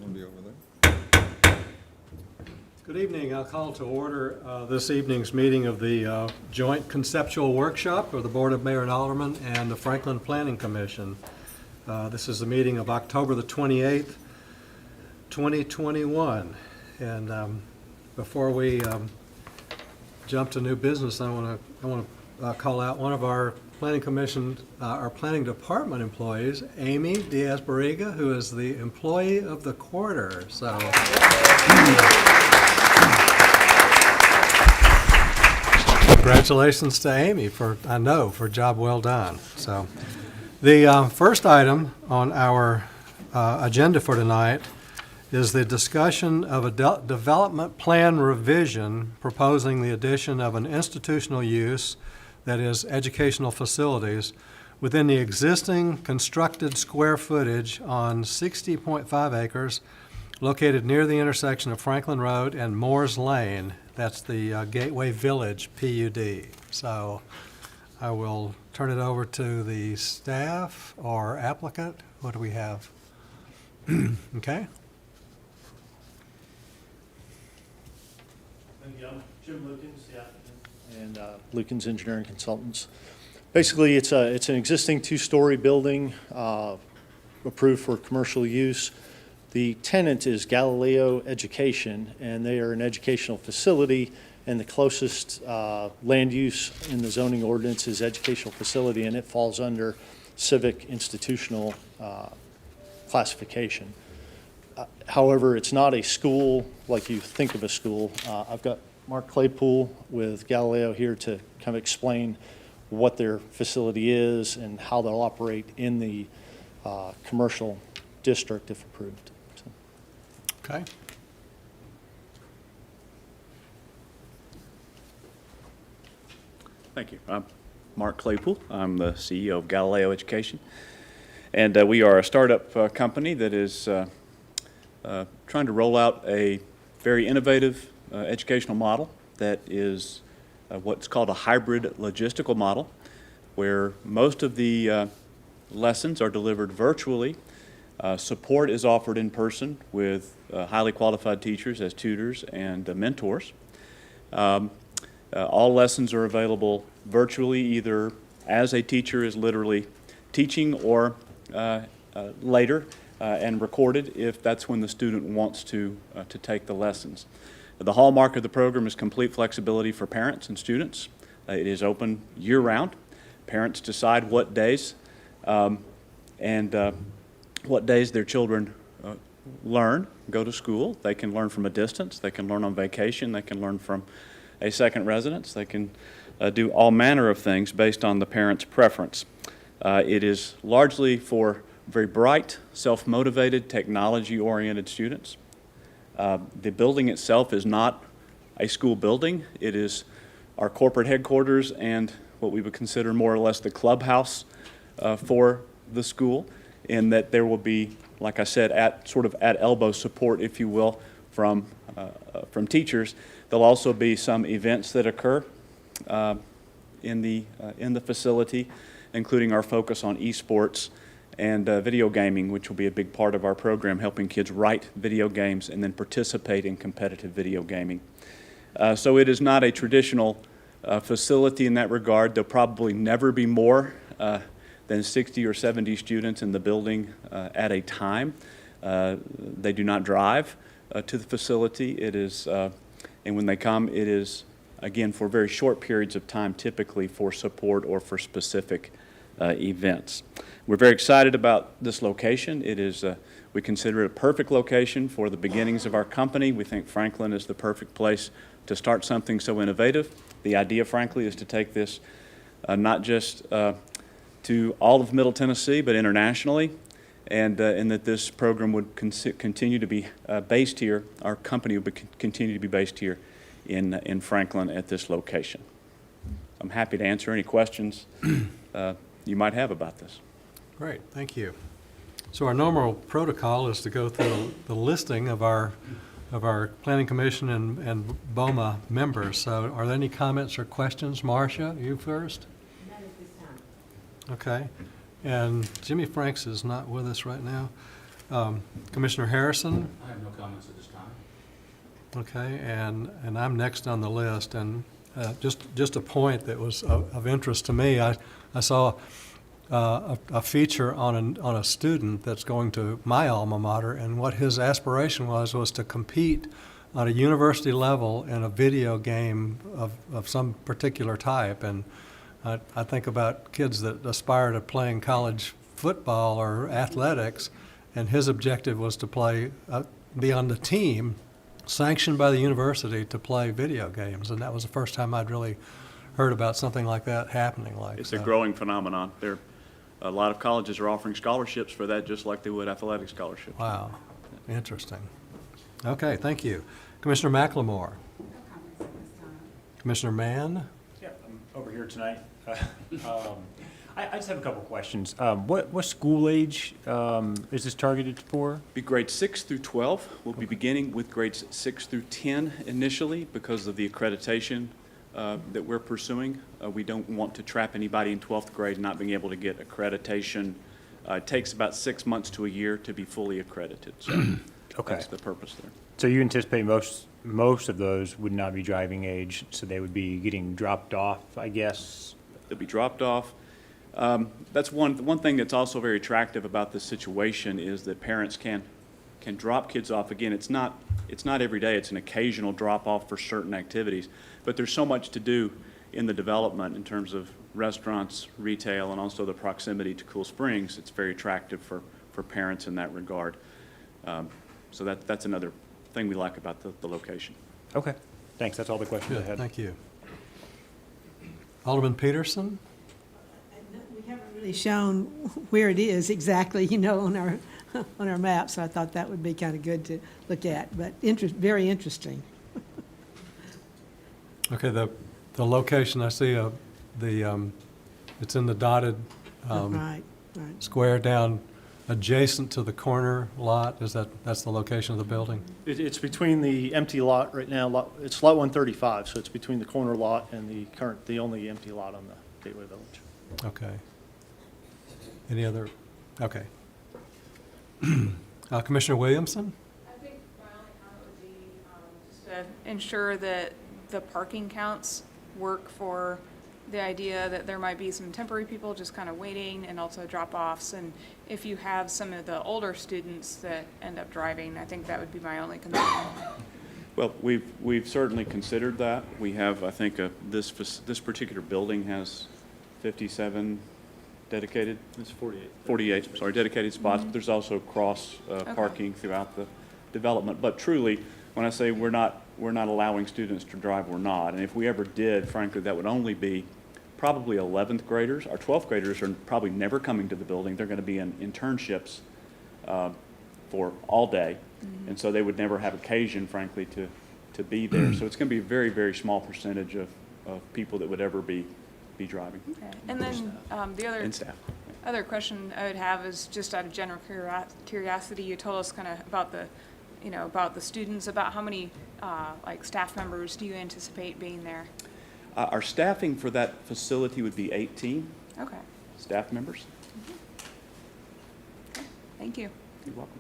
I'll be over there. Good evening. I'll call to order this evening's meeting of the Joint Conceptual Workshop of the Board of Mayor and Aldermen and the Franklin Planning Commission. This is the meeting of October the 28th, 2021. And before we jump to new business, I want to call out one of our Planning Commission, our Planning Department employees, Amy Diaz-Barriga, who is the Employee of the Quarter. So. Congratulations to Amy for job well done. So, the first item on our agenda for tonight is the discussion of a development plan revision proposing the addition of an institutional use, that is, educational facilities, within the existing constructed square footage on 60.5 acres located near the intersection of Franklin Road and Moores Lane. That's the Gateway Village PUD. So I will turn it over to the staff or applicant. What do we have? Okay. Thank you. I'm Jim Lukens, the applicant, and Lukens Engineering Consultants. Basically, it's an existing two-story building approved for commercial use. The tenant is Galileo Education, and they are an educational facility, and the closest land use in the zoning ordinance is educational facility, and it falls under civic institutional classification. However, it's not a school like you think of a school. I've got Mark Claypool with Galileo here to kind of explain what their facility is and how they'll operate in the commercial district if approved. Okay. Thank you. I'm Mark Claypool. I'm the CEO of Galileo Education. And we are a startup company that is trying to roll out a very innovative educational model that is what's called a hybrid logistical model, where most of the lessons are delivered virtually. Support is offered in person with highly qualified teachers as tutors and mentors. All lessons are available virtually, either as a teacher is literally teaching or later and recorded if that's when the student wants to take the lessons. The hallmark of the program is complete flexibility for parents and students. It is open year-round. Parents decide what days what days their children go to school. They can learn from a distance, they can learn on vacation, they can learn from a second residence, they can do all manner of things based on the parent's preference. It is largely for very bright, self-motivated, technology-oriented students. The building itself is not a school building. It is our corporate headquarters and what we would consider more or less the clubhouse for the school, in that there will be, like I said, at elbow support, if you will, from teachers. There'll also be some events that occur in the facility, including our focus on esports and video gaming, which will be a big part of our program, helping kids write video games and then participate in competitive video gaming. So it is not a traditional facility in that regard. There'll probably never be more than 60 or 70 students in the building at a time. They do not drive to the facility. It is, and when they come, it is, again, for very short periods of time, typically for support or for specific events. We're very excited about this location. It is, we consider it a perfect location for the beginnings of our company. We think Franklin is the perfect place to start something so innovative. The idea, frankly, is to take this not just to all of Middle Tennessee, but internationally, and that this program would continue to be based here. Our company would continue to be based here in Franklin at this location. I'm happy to answer any questions you might have about this. Great, thank you. So our normal protocol is to go through the listing of our Planning Commission and BOMA members. So are there any comments or questions? Marcia, you first? None at this time. Okay. And Jimmy Franks is not with us right now. Commissioner Harrison? I have no comments at this time. Okay, and I'm next on the list, and just a point that was of interest to me. I saw a feature on a student that's going to my alma mater, and what his aspiration was to compete on a university level in a video game of some particular type. And I think about kids that aspire to playing college football or athletics, and his objective was to be on the team sanctioned by the university to play video games, and that was the first time I'd really heard about something like that happening. It's a growing phenomenon. A lot of colleges are offering scholarships for that, just like they would athletic scholarships. Wow, interesting. Okay, thank you. Commissioner McLemore. No comments at this time. Commissioner Mann. Yeah, I'm over here tonight. I just have a couple questions. What school age is this targeted for? Be grades 6 through 12. We'll be beginning with grades 6 through 10 initially because of the accreditation that we're pursuing. We don't want to trap anybody in 12th grade not being able to get accreditation. It takes about 6 months to a year to be fully accredited. So Okay. that's the purpose there. So you anticipate most of those would not be driving age, so they would be getting dropped off, I guess? They'll be dropped off. That's one thing that's also very attractive about this situation is that parents can drop kids off. Again, it's not every day. It's an occasional drop off for certain activities, but there's so much to do in the development in terms of restaurants, retail, and also the proximity to Cool Springs. It's very attractive for parents in that regard. So that's another thing we like about the location. Okay, thanks. That's all the questions I Good, had. thank you. Alderman Peterson. We haven't really shown where it is exactly, on our map, so I thought that would be kind of good to look at, but very interesting. Okay, the location I see it's in the dotted Right. square down adjacent to the corner lot. That's the location of the building? It's between the empty lot right now, it's lot 135, so it's between the corner lot and the only empty lot on the Gateway Village. Okay. Any other? Okay. Commissioner Williamson? I think my only comment would be just to ensure that the parking counts work for the idea that there might be some temporary people just kind of waiting and also drop-offs. And if you have some of the older students that end up driving, I think that would be my only concern. Well, we've certainly considered that. We have, I think, this particular building has 57 dedicated. It's 48. 48, sorry, dedicated spots, but there's also cross parking throughout the development. But truly, when I say we're not allowing students to drive, we're not. And if we ever did, frankly, that would only be probably 11th graders. Our 12th graders are probably never coming to the building. They're going to be in internships for all day. And so they would never have occasion, frankly, to be there. So it's going to be a very, very small percentage of people that would ever be driving. Okay. And then the And staff. other question I would have is just out of general curiosity. You told us kind of about the students, about how many staff members do you anticipate being there? Our staffing for that facility would be 18 Okay. staff members. Thank you. You're welcome.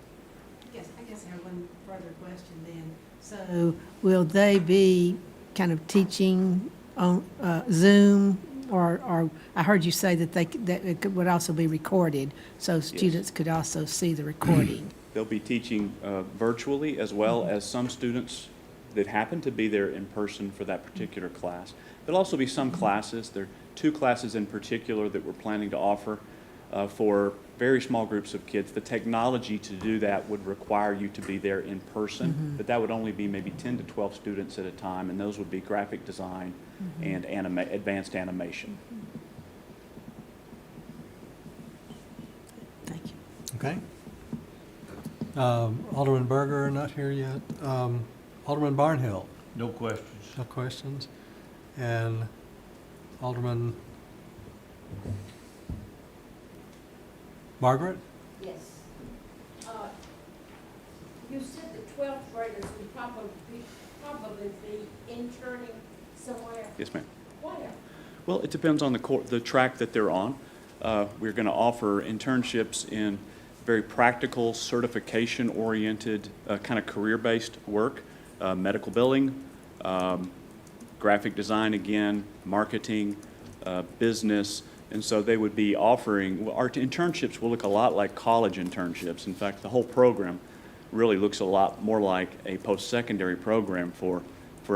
I guess I have one further question then. So will they be kind of teaching on Zoom, or I heard you say that it would also be recorded, so students could also see the recording? They'll be teaching virtually, as well as some students that happen to be there in person for that particular class. There'll also be some classes. There are 2 classes in particular that we're planning to offer for very small groups of kids. The technology to do that would require you to be there in person, but that would only be maybe 10 to 12 students at a time, and those would be graphic design and advanced animation. Thank you. Okay. Alderman Berger, not here yet. Alderman Barnhill, No questions. no questions. And Alderman Margaret? Yes. You said the 12th graders would probably be interning somewhere. Yes, ma'am. Where? Well, it depends on the track that they're on. We're going to offer internships in very practical, certification-oriented, kind of career-based work, medical billing, graphic design again, marketing, business. And so they would be offering, well, our internships will look a lot like college internships. In fact, the whole program really looks a lot more like a post-secondary program for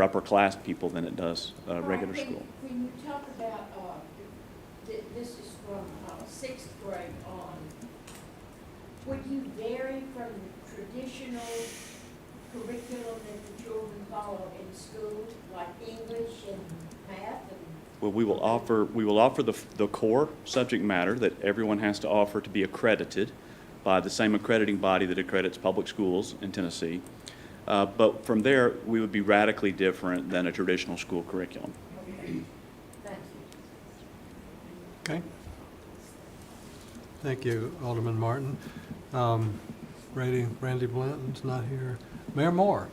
upper-class people than it does regular school. When you talk about, this is from sixth grade on, would you vary from the traditional curriculum that the children follow in school, like English and math and? Well, we will offer the core subject matter that everyone has to offer to be accredited by the same accrediting body that accredits public schools in Tennessee. But from there, we would be radically different than a traditional school curriculum. Thank you. Okay. Thank you, Alderman Martin. Randy Blanton's not here. Mayor Moore.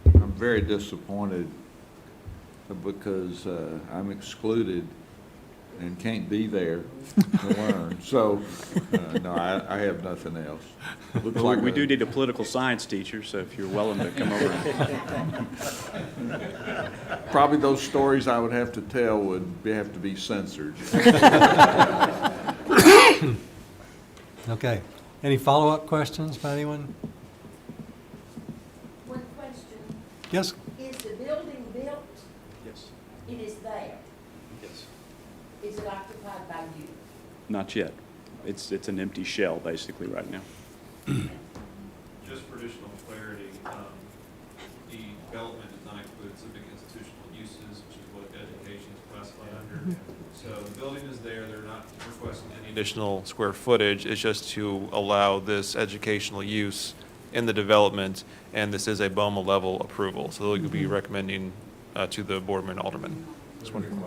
I'm very disappointed because I'm excluded and can't be there to learn. So, no, I have nothing else. Looks But like we do need a political science teacher, so if you're willing to come over. probably those stories I would have to tell would have to be censored. Okay. Any follow-up questions by anyone? One question, Yes? is the building built? Yes. It is there. Yes. Is it occupied by you? Not yet. It's an empty shell, basically, right now. Just for additional clarity, the development does not include civic institutional uses, which is what education is classified under. So the building is there, they're not requesting any additional square footage, it's just to allow this educational use in the development, and this is a BOMA level approval, so they'll be recommending to the boardman and alderman. Just wondering.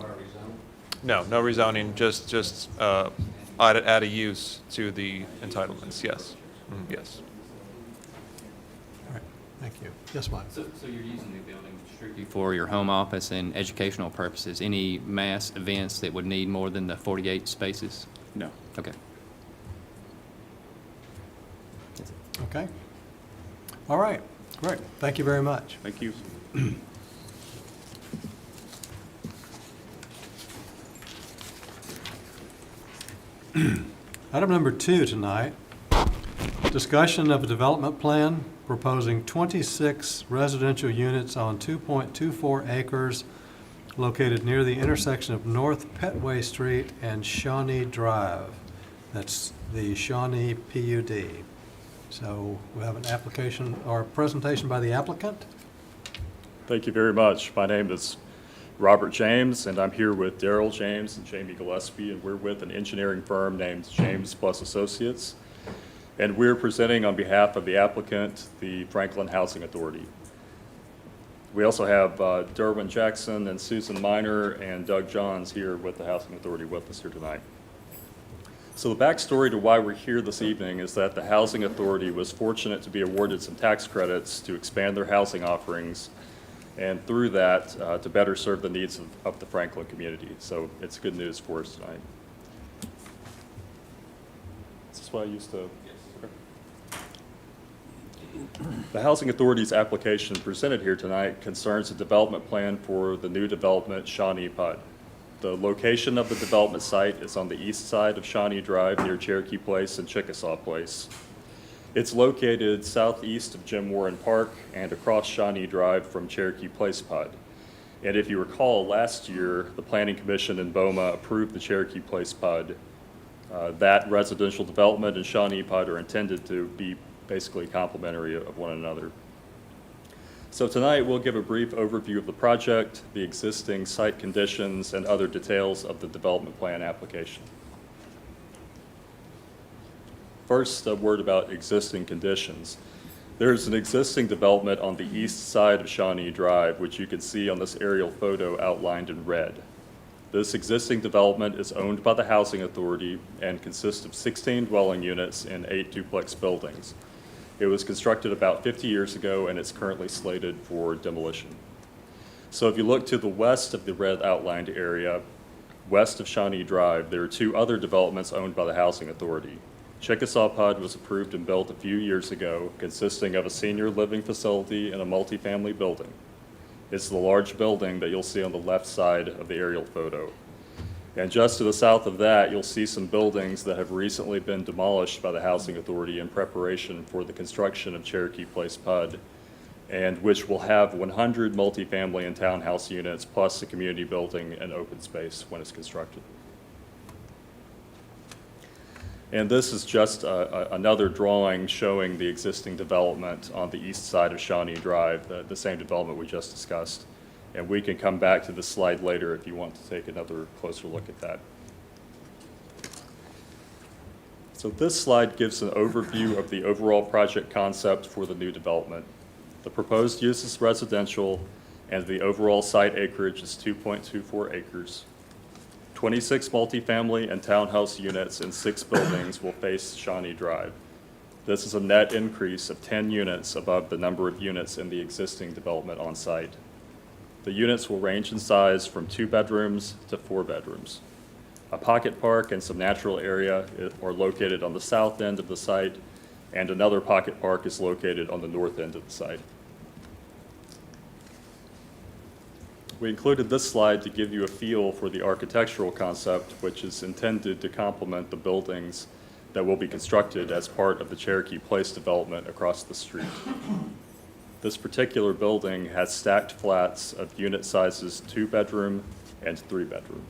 No rezoning, just add a use to the entitlements, yes. Yes. All right. Thank you. Yes, Mike? So you're using the building strictly for your home office and educational purposes? Any mass events that would need more than the 48 spaces? No. Okay. Okay. All right. Great. Thank you very much. Thank you. Item number 2 tonight, discussion of a development plan proposing 26 residential units on 2.24 acres located near the intersection of North Petway Street and Shawnee Drive. That's the Shawnee PUD. So we have an application or a presentation by the applicant. Thank you very much. My name is Robert James, and I'm here with Daryl James and Jamie Gillespie, and we're with an engineering firm named James Plus Associates. And we're presenting on behalf of the applicant, the Franklin Housing Authority. We also have Derwin Jackson and Susan Miner and Doug Johns here with the Housing Authority with us here tonight. So the backstory to why we're here this evening is that the Housing Authority was fortunate to be awarded some tax credits to expand their housing offerings, and through that, to better serve the needs of the Franklin community. So it's good news for us tonight. Is this what I used to? The Housing Authority's application presented here tonight concerns a development plan for the new development, Shawnee PUD. The location of the development site is on the east side of Shawnee Drive near Cherokee Place and Chickasaw Place. It's located southeast of Jim Warren Park and across Shawnee Drive from Cherokee Place PUD. And if you recall, last year, the Planning Commission in BOMA approved the Cherokee Place PUD. That residential development and Shawnee PUD are intended to be basically complementary of one another. So tonight, we'll give a brief overview of the project, the existing site conditions, and other details of the development plan application. First, a word about existing conditions. There's an existing development on the east side of Shawnee Drive, which you can see on this aerial photo outlined in red. This existing development is owned by the Housing Authority and consists of 16 dwelling units and 8 duplex buildings. It was constructed about 50 years ago, and it's currently slated for demolition. So if you look to the west of the red outlined area, West of Shawnee Drive, there are two other developments owned by the Housing Authority. Chickasaw PUD was approved and built a few years ago, consisting of a senior living facility and a multifamily building. It's the large building that you'll see on the left side of the aerial photo. And just to the south of that, you'll see some buildings that have recently been demolished by the Housing Authority in preparation for the construction of Cherokee Place PUD, and which will have 100 multifamily and townhouse units, plus a community building and open space when it's constructed. And this is just another drawing showing the existing development on the east side of Shawnee Drive, the same development we just discussed. And we can come back to this slide later if you want to take another closer look at that. So this slide gives an overview of the overall project concept for the new development. The proposed use is residential, and the overall site acreage is 2.24 acres. 26 multifamily and townhouse units in 6 buildings will face Shawnee Drive. This is a net increase of 10 units above the number of units in the existing development on site. The units will range in size from 2 bedrooms to 4 bedrooms. A pocket park and some natural area are located on the south end of the site, and another pocket park is located on the north end of the site. We included this slide to give you a feel for the architectural concept, which is intended to complement the buildings that will be constructed as part of the Cherokee Place development across the street. This particular building has stacked flats of unit sizes 2-bedroom and 3-bedroom.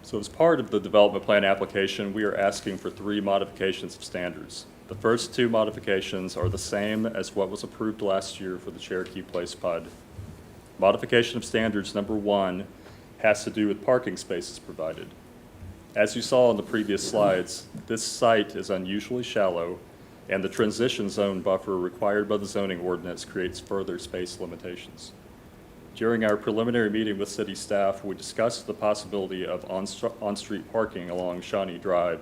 So as part of the development plan application, we are asking for 3 modifications of standards. The first 2 modifications are the same as what was approved last year for the Cherokee Place PUD. Modification of standards number 1 has to do with parking spaces provided. As you saw on the previous slides, this site is unusually shallow, and the transition zone buffer required by the zoning ordinance creates further space limitations. During our preliminary meeting with city staff, we discussed the possibility of on-street parking along Shawnee Drive,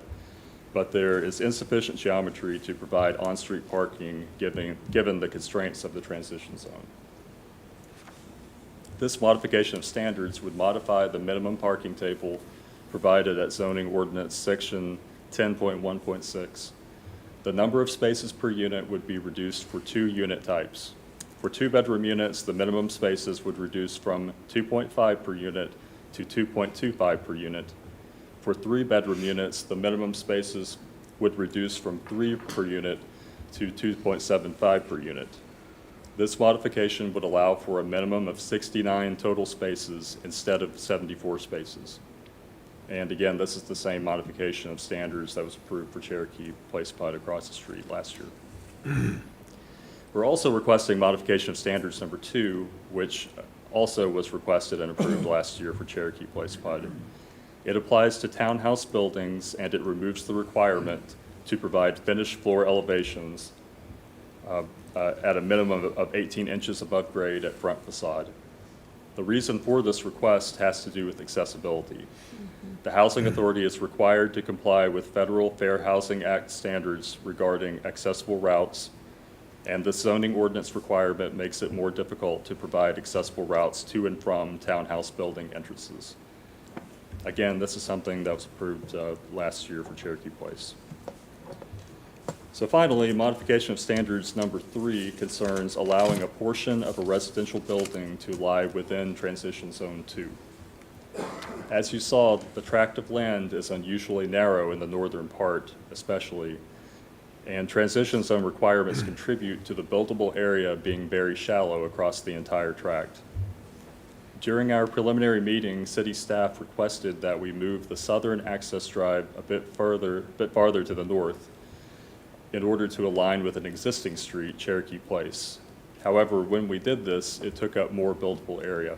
but there is insufficient geometry to provide on-street parking given the constraints of the transition zone. This modification of standards would modify the minimum parking table provided at zoning ordinance section 10.1.6. The number of spaces per unit would be reduced for 2 unit types. For 2-bedroom units, the minimum spaces would reduce from 2.5 per unit to 2.25 per unit. For 3-bedroom units, the minimum spaces would reduce from 3 per unit to 2.75 per unit. This modification would allow for a minimum of 69 total spaces instead of 74 spaces. And again, this is the same modification of standards that was approved for Cherokee Place PUD across the street last year. We're also requesting modification of standards number 2, which also was requested and approved last year for Cherokee Place PUD. It applies to townhouse buildings, and it removes the requirement to provide finished floor elevations at a minimum of 18 inches above grade at front facade. The reason for this request has to do with accessibility. The Housing Authority is required to comply with Federal Fair Housing Act standards regarding accessible routes, and the zoning ordinance requirement makes it more difficult to provide accessible routes to and from townhouse building entrances. Again, this is something that was approved last year for Cherokee Place. So finally, modification of standards number 3 concerns allowing a portion of a residential building to lie within transition zone 2. As you saw, the tract of land is unusually narrow in the northern part especially, and transition zone requirements contribute to the buildable area being very shallow across the entire tract. During our preliminary meeting, city staff requested that we move the southern access drive a bit farther to the north in order to align with an existing street, Cherokee Place. However, when we did this, it took up more buildable area.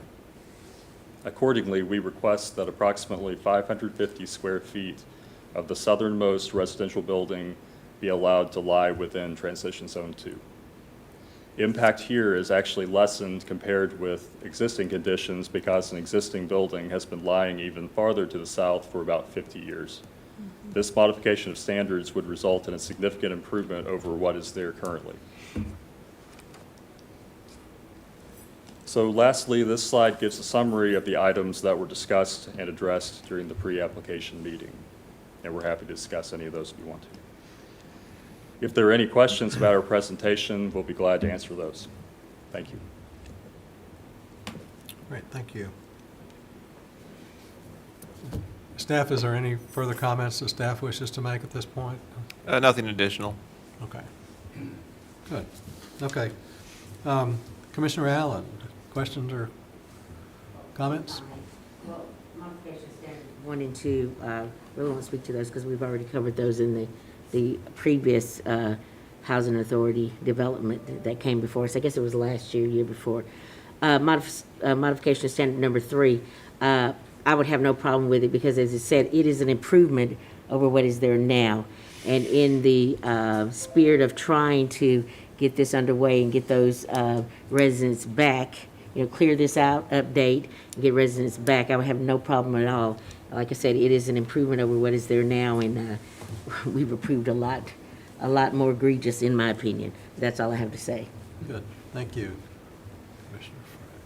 Accordingly, we request that approximately 550 square feet of the southernmost residential building be allowed to lie within transition zone 2. Impact here is actually lessened compared with existing conditions because an existing building has been lying even farther to the south for about 50 years. This modification of standards would result in a significant improvement over what is there currently. So lastly, this slide gives a summary of the items that were discussed and addressed during the pre-application meeting. And we're happy to discuss any of those if you want to. If there are any questions about our presentation, we'll be glad to answer those. Thank you. Great, thank you. Staff, is there any further comments that staff wishes to make at this point? Nothing additional. Okay. Good. Okay. Commissioner Allen, questions or comments? Well, modification standards 1 and 2, we won't speak to those because we've already covered those in the previous Housing Authority development that came before us. I guess it was last year before. Modification of standard number 3, I would have no problem with it because, as it said, it is an improvement over what is there now. And in the spirit of trying to get this underway and get those residents back, clear this out, update, and get residents back, I would have no problem at all. Like I said, it is an improvement over what is there now, and we've approved a lot more egregious, in my opinion. That's all I have to say. Good, thank you, Commissioner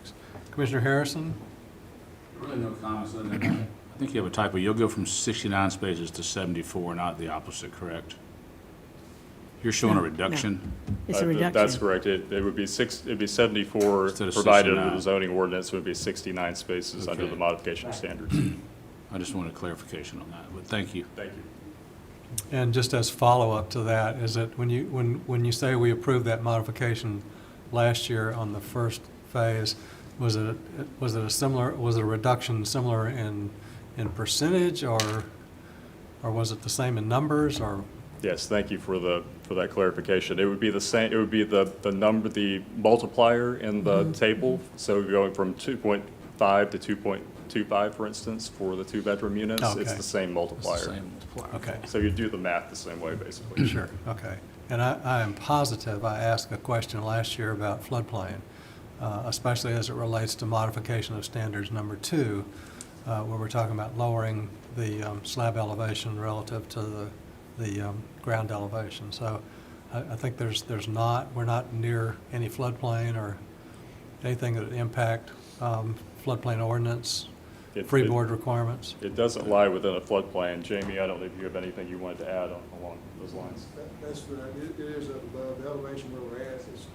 Frakes. Commissioner Harrison? Really no comments other than, I think you have a typo. You'll go from 69 spaces to 74, not the opposite, correct? You're showing a reduction? It's a reduction. That's correct. It would be it'd be 74 Instead of provided under 69. the zoning ordinance, it would be 69 spaces under Okay. the modification standards. I just wanted clarification on that, but thank you. Thank you. And just as follow-up to that, is that when you say we approved that modification last year on the first phase, was it a reduction similar in percentage, or was it the same in numbers, or? Yes, thank you for that clarification. It would be the same, it would be the number, the multiplier in the table. So going from 2.5 to 2.25, for instance, for the 2-bedroom units, it's Okay. the same multiplier. It's the same multiplier. Okay. So you do the math the same way, basically. Sure, okay. And I am positive I asked a question last year about floodplain, especially as it relates to modification of standards number 2, where we're talking about lowering the slab elevation relative to the ground elevation. So I think we're not near any floodplain or anything that would impact floodplain ordinance, freeboard requirements. It doesn't lie within a floodplain. Jamie, I don't know if you have anything you wanted to add along those lines. That's right. It is up above the elevation where we're at. It's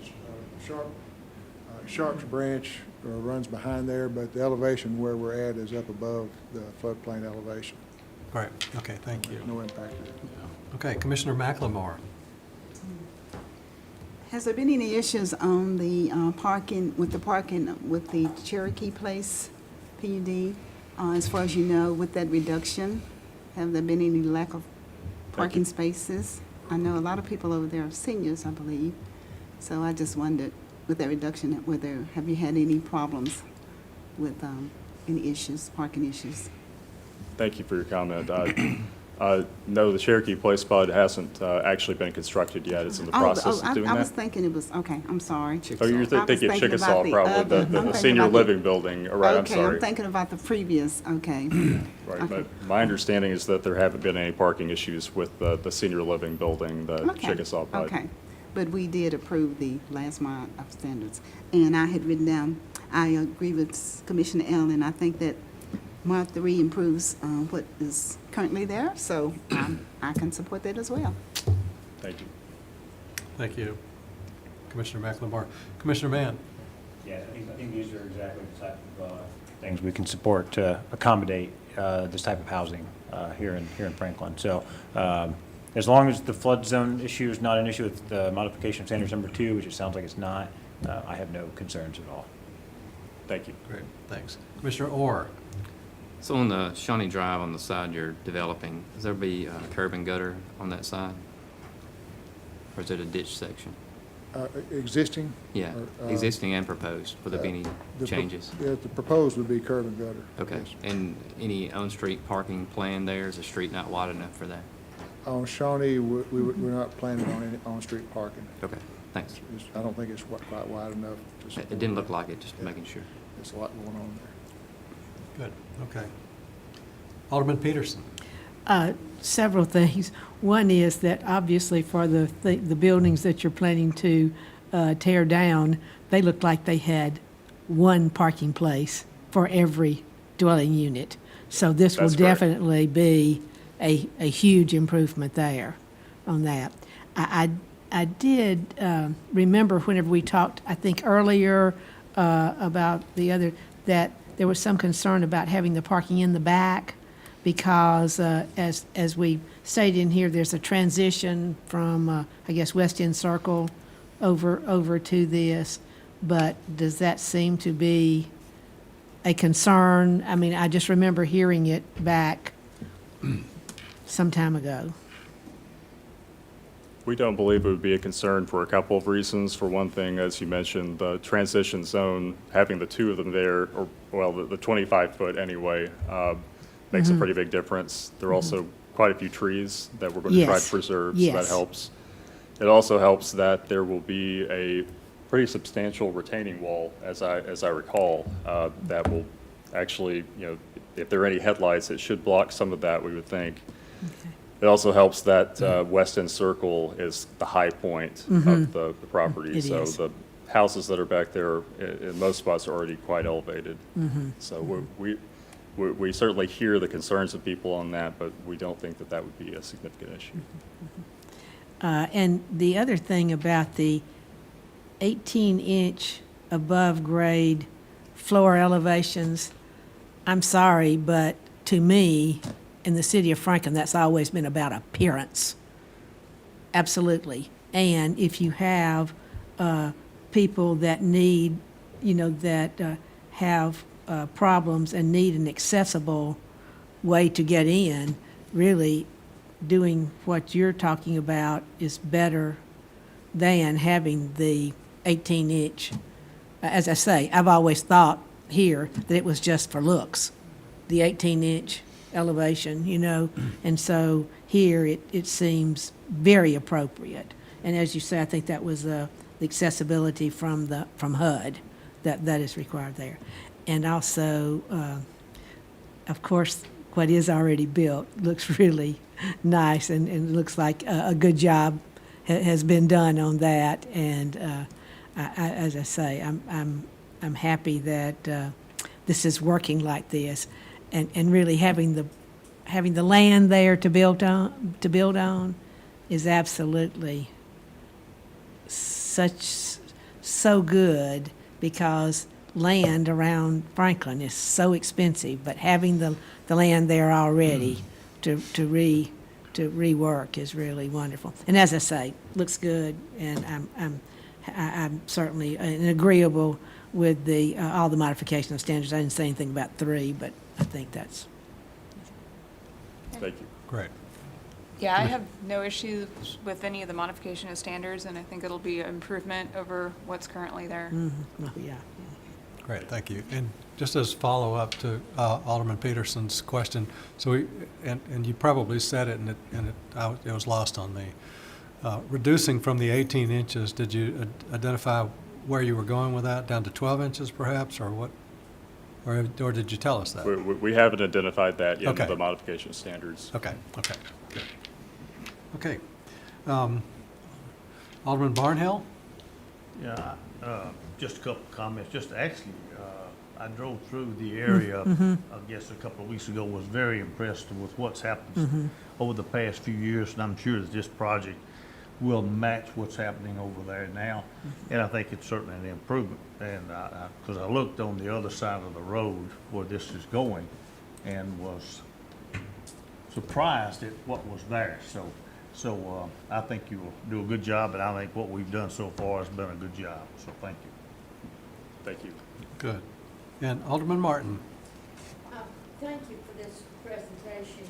Sharp's Branch runs behind there, but the elevation where we're at is up above the floodplain elevation. Great, okay, thank you. No impact. Okay, Commissioner McLemore. Has there been any issues on the parking with the Cherokee Place PUD? As far as you know, with that reduction, have there been any lack of parking spaces? I know a lot of people over there are seniors, I believe. So I just wondered, with that reduction, have you had any problems with any issues, parking issues? Thank you for your comment. No, the Cherokee Place PUD hasn't actually been constructed yet. It's in the process of doing I was that. thinking it was, okay, I'm sorry. Oh, you're thinking Chickasaw, probably, the senior living building, right, I'm Okay, sorry. I'm thinking about the previous, okay. Right, Okay. but my understanding is that there haven't been any parking issues with the senior living building, the Okay, Chickasaw PUD. Okay, but we did approve the last mod of standards. And I had written down, I agree with Commissioner Allen. I think that Mod 3 improves what is currently there, so I can support that as well. Thank you. Thank you, Commissioner McLemore. Commissioner Mann. Yeah, I think these are exactly the type of things we can support to accommodate this type of housing here in Franklin. So as long as the flood zone issue is not an issue with the modification of standards number 2, which it sounds like it's not, I have no concerns at all. Thank you. Great, thanks. Commissioner Orr. So on the Shawnee Drive on the side you're developing, is there be curb and gutter on that side? Or is it a ditch section? Existing? Yeah, or, existing and proposed. Will there be any changes? Yeah, the proposed would be curb and gutter. Okay, Yes. and any on-street parking plan there? Is the street not wide enough for that? On Shawnee, we're not planning on any on-street parking. Okay, thanks. I don't think it's quite wide enough to It support didn't look that. like it, just Yeah. making sure. There's a lot going on there. Good, okay. Alderman Peterson. Several things. One is that obviously for the buildings that you're planning to tear down, they look like they had one parking place for every dwelling unit. So this will That's correct. definitely be a huge improvement there on that. I did remember whenever we talked, I think earlier about the other, that there was some concern about having the parking in the back because as we stated in here, there's a transition from, I guess, West End Circle over to this. But does that seem to be a concern? I mean, I just remember hearing it back some time ago. We don't believe it would be a concern for a couple of reasons. For one thing, as you mentioned, the transition zone, having the two of them there, or, well, the 25-foot anyway, makes a pretty big difference. There are also quite a few trees that we're going to try to Yes. preserve, so Yes. that helps. It also helps that there will be a pretty substantial retaining wall, as I recall, that will actually, you know, if there are any headlights, it should block some of that, we would think. It also helps that West End Circle is the high point of the property. It So is. the houses that are back there, in most spots, are already quite elevated. So we certainly hear the concerns of people on that, but we don't think that that would be a significant issue. And the other thing about the 18-inch above grade floor elevations, I'm sorry, but to me, in the city of Franklin, that's always been about appearance. Absolutely. And if you have people that need, you know, that have problems and need an accessible way to get in, really doing what you're talking about is better than having the 18-inch. As I say, I've always thought here that it was just for looks, the 18-inch elevation, you know, and so here it seems very appropriate. And as you say, I think that was the accessibility from HUD that is required there. And also, of course, what is already built looks really nice and looks like a good job has been done on that. And as I say, I'm happy that this is working like this, and really having the land there to build on is absolutely so good, because land around Franklin is so expensive, but having the land there already to rework is really wonderful. And as I say, looks good, and I'm certainly agreeable with all the modification of standards. I didn't say anything about 3, but I think that's. Thank you. Great. Yeah, I have no issues with any of the modification of standards, and I think it'll be an improvement over what's currently there. Oh, yeah. Great, thank you. And just as follow-up to Alderman Peterson's question, so and you probably said it, and it was lost on me. Reducing from the 18 inches, did you identify where you were going with that, down to 12 inches perhaps, or what? Or did you tell us that? We haven't identified that yet Okay. in the modification standards. Okay, good. Okay. Alderman Barnhill? Yeah, just a couple of comments. Just actually, I drove through the area, I guess a couple of weeks ago, was very impressed with what's happened over the past few years, and I'm sure that this project will match what's happening over there now. And I think it's certainly an improvement. And because I looked on the other side of the road where this is going and was surprised at what was there. So I think you will do a good job, and I think what we've done so far has been a good job. So thank you. Thank you. Good. And Alderman Martin? Thank you for this presentation.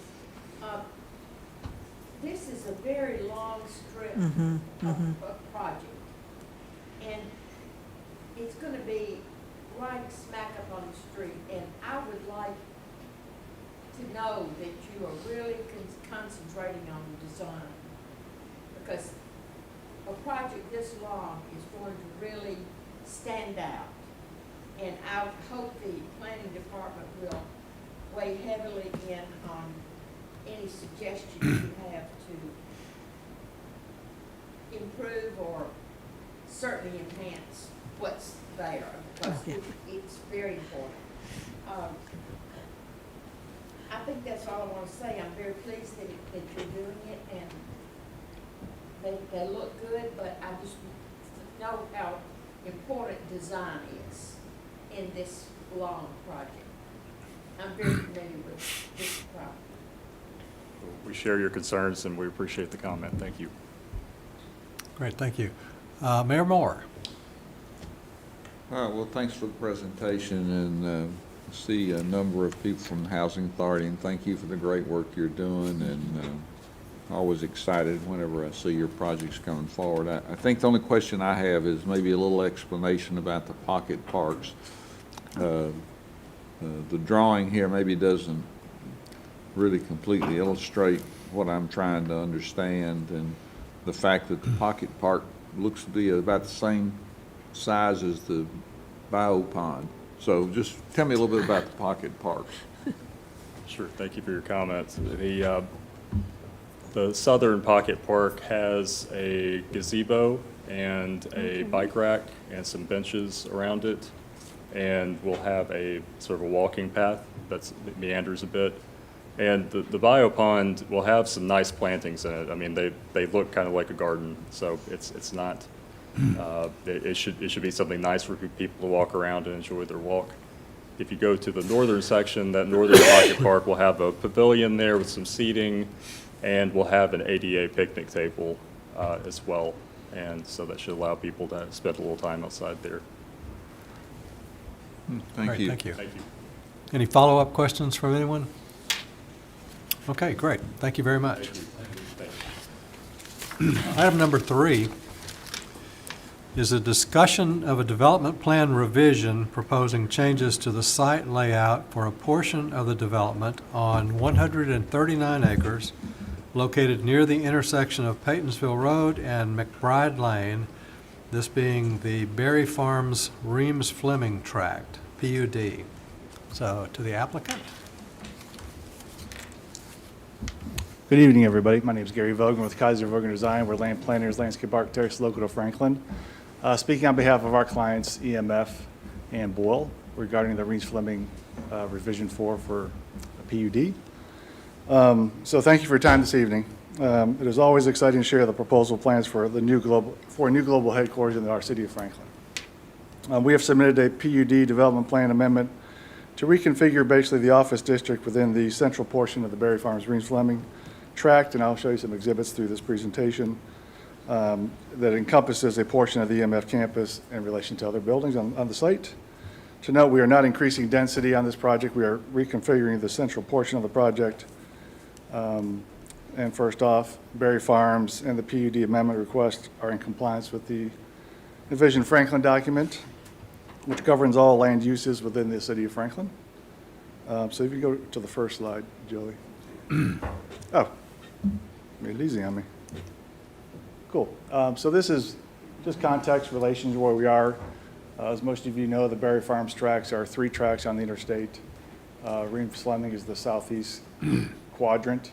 This is a very long strip of project, and it's going to be right smack up on the street, and I would like to know that you are really concentrating on the design, because a project this long is going to really stand out, and I hope the planning department will weigh heavily in on any suggestions you have to improve or certainly enhance what's there, because Yeah. it's very important. I think that's all I want to say. I'm very pleased that you're doing it, and they look good, but I just know how important design is in this long project. I'm very familiar with this property. We share your concerns and we appreciate the comment. Thank you. Great, thank you. Mayor Moore? All right, well, thanks for the presentation, and see a number of people from the Housing Authority, and thank you for the great work you're doing, and always excited whenever I see your projects coming forward. I think the only question I have is maybe a little explanation about the pocket parks. The drawing here maybe doesn't really completely illustrate what I'm trying to understand, and the fact that the pocket park looks to be about the same size as the bio pond. So just tell me a little bit about the pocket parks. Sure, thank you for your comments. The southern pocket park has a gazebo and a bike rack and some benches around it. And we'll have a sort of a walking path that meanders a bit. And the bio pond will have some nice plantings in it. I mean, they look kind of like a garden, so it's not, it should be something nice for people to walk around and enjoy their walk. If you go to the northern section, that northern pocket park will have a pavilion there with some seating, and we'll have an ADA picnic table as well. And so that should allow people to spend a little time outside there. Thank Great, you. thank you. Thank you. Any follow-up questions from anyone? Okay, great. Thank you very much. Item number 3 is a discussion of a development plan revision proposing changes to the site layout for a portion of the development on 139 acres located near the intersection of Paytonsville Road and McBride Lane, this being the Berry Farms Reams Fleming Tract, PUD. So, to the applicant. Good evening, everybody. My name is Gary Vogan with Kaiser Vogan Design. We're land planners, landscape architects local to Franklin. Speaking on behalf of our clients, EMF and Boyle, regarding the Reams Fleming revision 4 for a PUD. So thank you for your time this evening. It is always exciting to share the proposal plans for a new global headquarters in our city of Franklin. We have submitted a PUD development plan amendment to reconfigure basically the office district within the central portion of the Berry Farms Reams Fleming tract, and I'll show you some exhibits through this presentation that encompasses a portion of the EMF campus in relation to other buildings on the site. To note, we are not increasing density on this project. We are reconfiguring the central portion of the project. And first off, Berry Farms and the PUD amendment request are in compliance with the Envision Franklin document, which governs all land uses within the city of Franklin. So if you go to the first slide, Joey. Oh, made it easy on me. Cool. So this is just context relations where we are. As most of you know, the Berry Farms tracks are 3 tracks on the interstate. Reams Fleming is the southeast quadrant.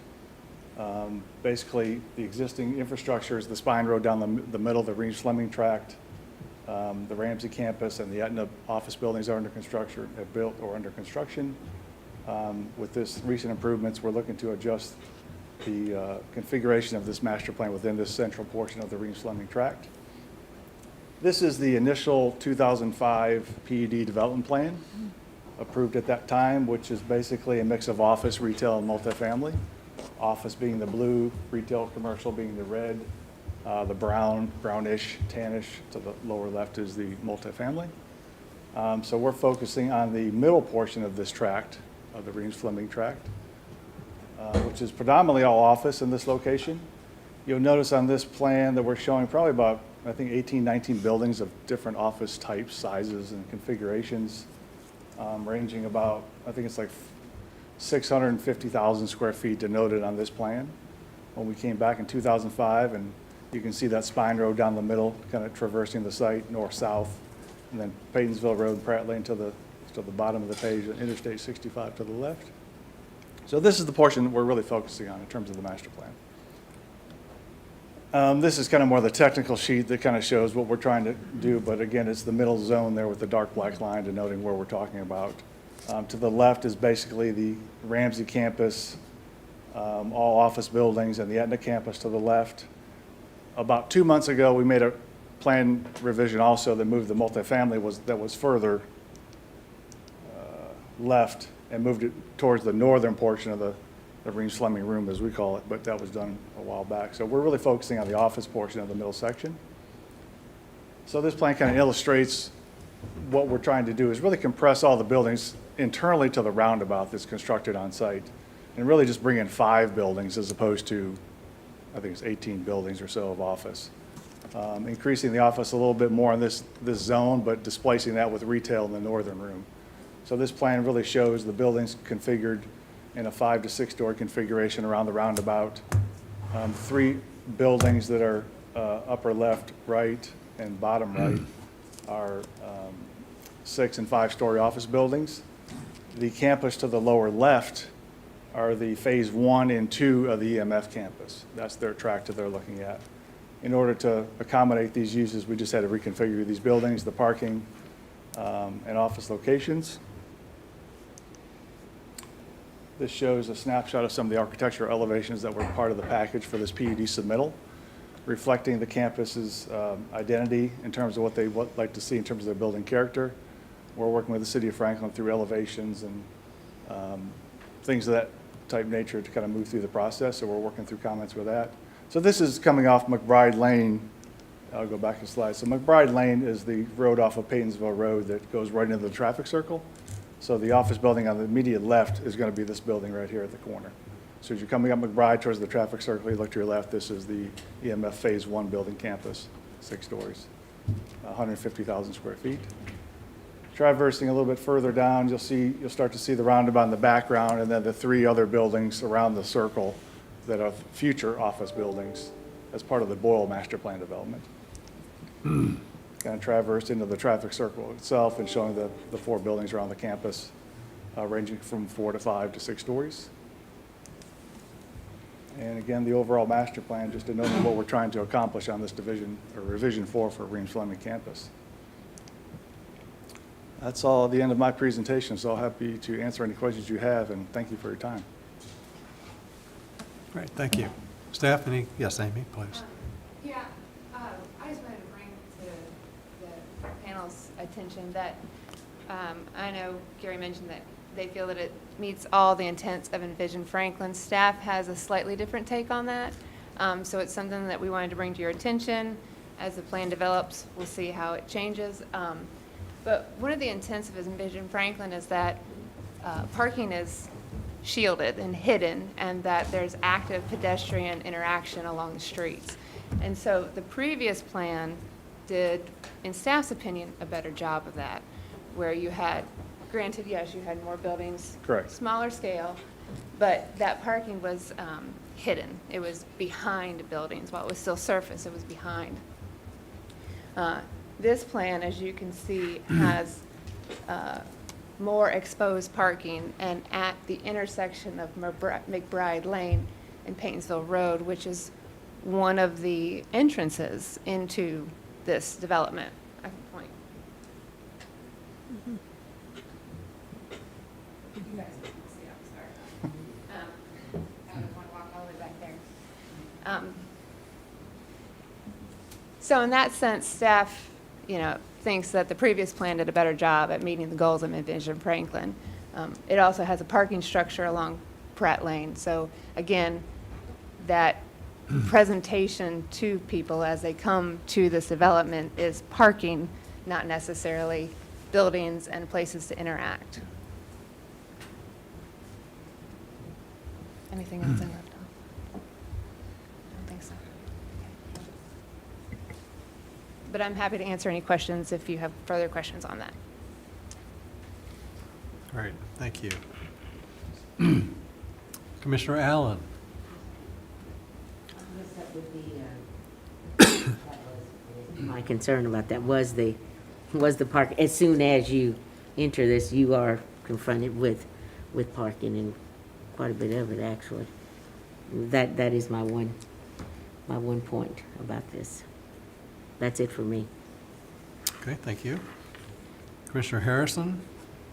Basically, the existing infrastructure is the spine road down the middle of the Reams Fleming tract. The Ramsey campus and the Etna office buildings are under construction, have built or under construction. With this recent improvements, we're looking to adjust the configuration of this master plan within this central portion of the Reams Fleming tract. This is the initial 2005 PUD development plan approved at that time, which is basically a mix of office, retail, and multifamily. Office being the blue, retail, commercial being the red, the brownish, tannish to the lower left is the multifamily. So we're focusing on the middle portion of this tract, of the Reams Fleming tract, which is predominantly all office in this location. You'll notice on this plan that we're showing probably about, I think, 18, 19 buildings of different office types, sizes, and configurations, ranging about, I think it's like 650,000 square feet denoted on this plan. When we came back in 2005, and you can see that spine road down the middle, kind of traversing the site north-south, and then Paytonsville Road and Pratt Lane to the bottom of the page, and Interstate 65 to the left. So this is the portion that we're really focusing on in terms of the master plan. This is kind of more the technical sheet that kind of shows what we're trying to do, but again, it's the middle zone there with the dark black line denoting where we're talking about. To the left is basically the Ramsey campus, all office buildings, and the Etna campus to the left. About 2 months ago, we made a plan revision also that moved the multifamily that was further left and moved it towards the northern portion of the Reeves Fleming room, as we call it, but that was done a while back. So we're really focusing on the office portion of the middle section. So this plan kind of illustrates what we're trying to do is really compress all the buildings internally to the roundabout that's constructed on site, and really just bring in 5 buildings as opposed to, I think it's 18 buildings or so of office. Increasing the office a little bit more in this zone, but displacing that with retail in the northern room. So this plan really shows the buildings configured in a 5 to 6 door configuration around the roundabout. 3 buildings that are upper left, right, and bottom right are 6 and 5 story office buildings. The campus to the lower left are the phase 1 and 2 of the EMF campus. That's their tract that they're looking at. In order to accommodate these uses, we just had to reconfigure these buildings, the parking, and office locations. This shows a snapshot of some of the architectural elevations that were part of the package for this PUD submittal, reflecting the campus's identity in terms of what they would like to see in terms of their building character. We're working with the City of Franklin through elevations and things of that type nature to kind of move through the process, so we're working through comments with that. So this is coming off McBride Lane. I'll go back a slide. So McBride Lane is the road off of Paytonsville Road that goes right into the traffic circle. So the office building on the immediate left is going to be this building right here at the corner. So as you're coming up McBride towards the traffic circle, you look to your left, this is the EMF Phase 1 building campus, 6 stories, 150,000 square feet. Traversing a little bit further down, you'll start to see the roundabout in the background, and then the 3 other buildings around the circle that are future office buildings as part of the Boyle master plan development. Kind of traversed into the traffic circle itself and showing the 4 buildings around the campus, ranging from 4 to 5 to 6 stories. And again, the overall master plan, just denoting what we're trying to accomplish on this division, or revision 4 for Reeves Fleming campus. That's all at the end of my presentation, so I'm happy to answer any questions you have, and thank you for your time. Great, thank you. Staff, yes, Amy, please. Yeah, I just wanted to bring to the panel's attention that I know Gary mentioned that they feel that it meets all the intents of Envision Franklin. Staff has a slightly different take on that. So it's something that we wanted to bring to your attention. As the plan develops, we'll see how it changes. But one of the intents of Envision Franklin is that parking is shielded and hidden, and that there's active pedestrian interaction along the streets. And so the previous plan did, in staff's opinion, a better job of that, where you had, granted, yes, you had more buildings. Correct. Smaller scale, but that parking was hidden. It was behind buildings. While it was still surface, it was behind. This plan, as you can see, has more exposed parking, and at the intersection of McBride Lane and Paytonsville Road, which is one of the entrances into this development. I can point. You guys can't see, I'm sorry. I don't want to walk all the way back there. So in that sense, staff, thinks that the previous plan did a better job at meeting the goals of Envision Franklin. It also has a parking structure along Pratt Lane. So again, that presentation to people as they come to this development is parking, not necessarily buildings and places to interact. Anything else I left off? I don't think so. But I'm happy to answer any questions if you have further questions on that. Great, thank you. Commissioner Allen. My concern about that was the park. As soon as you enter this, you are confronted with parking, and quite a bit of it, actually. That is my one my one point about this. That's it for me. Okay, thank you. Commissioner Harrison?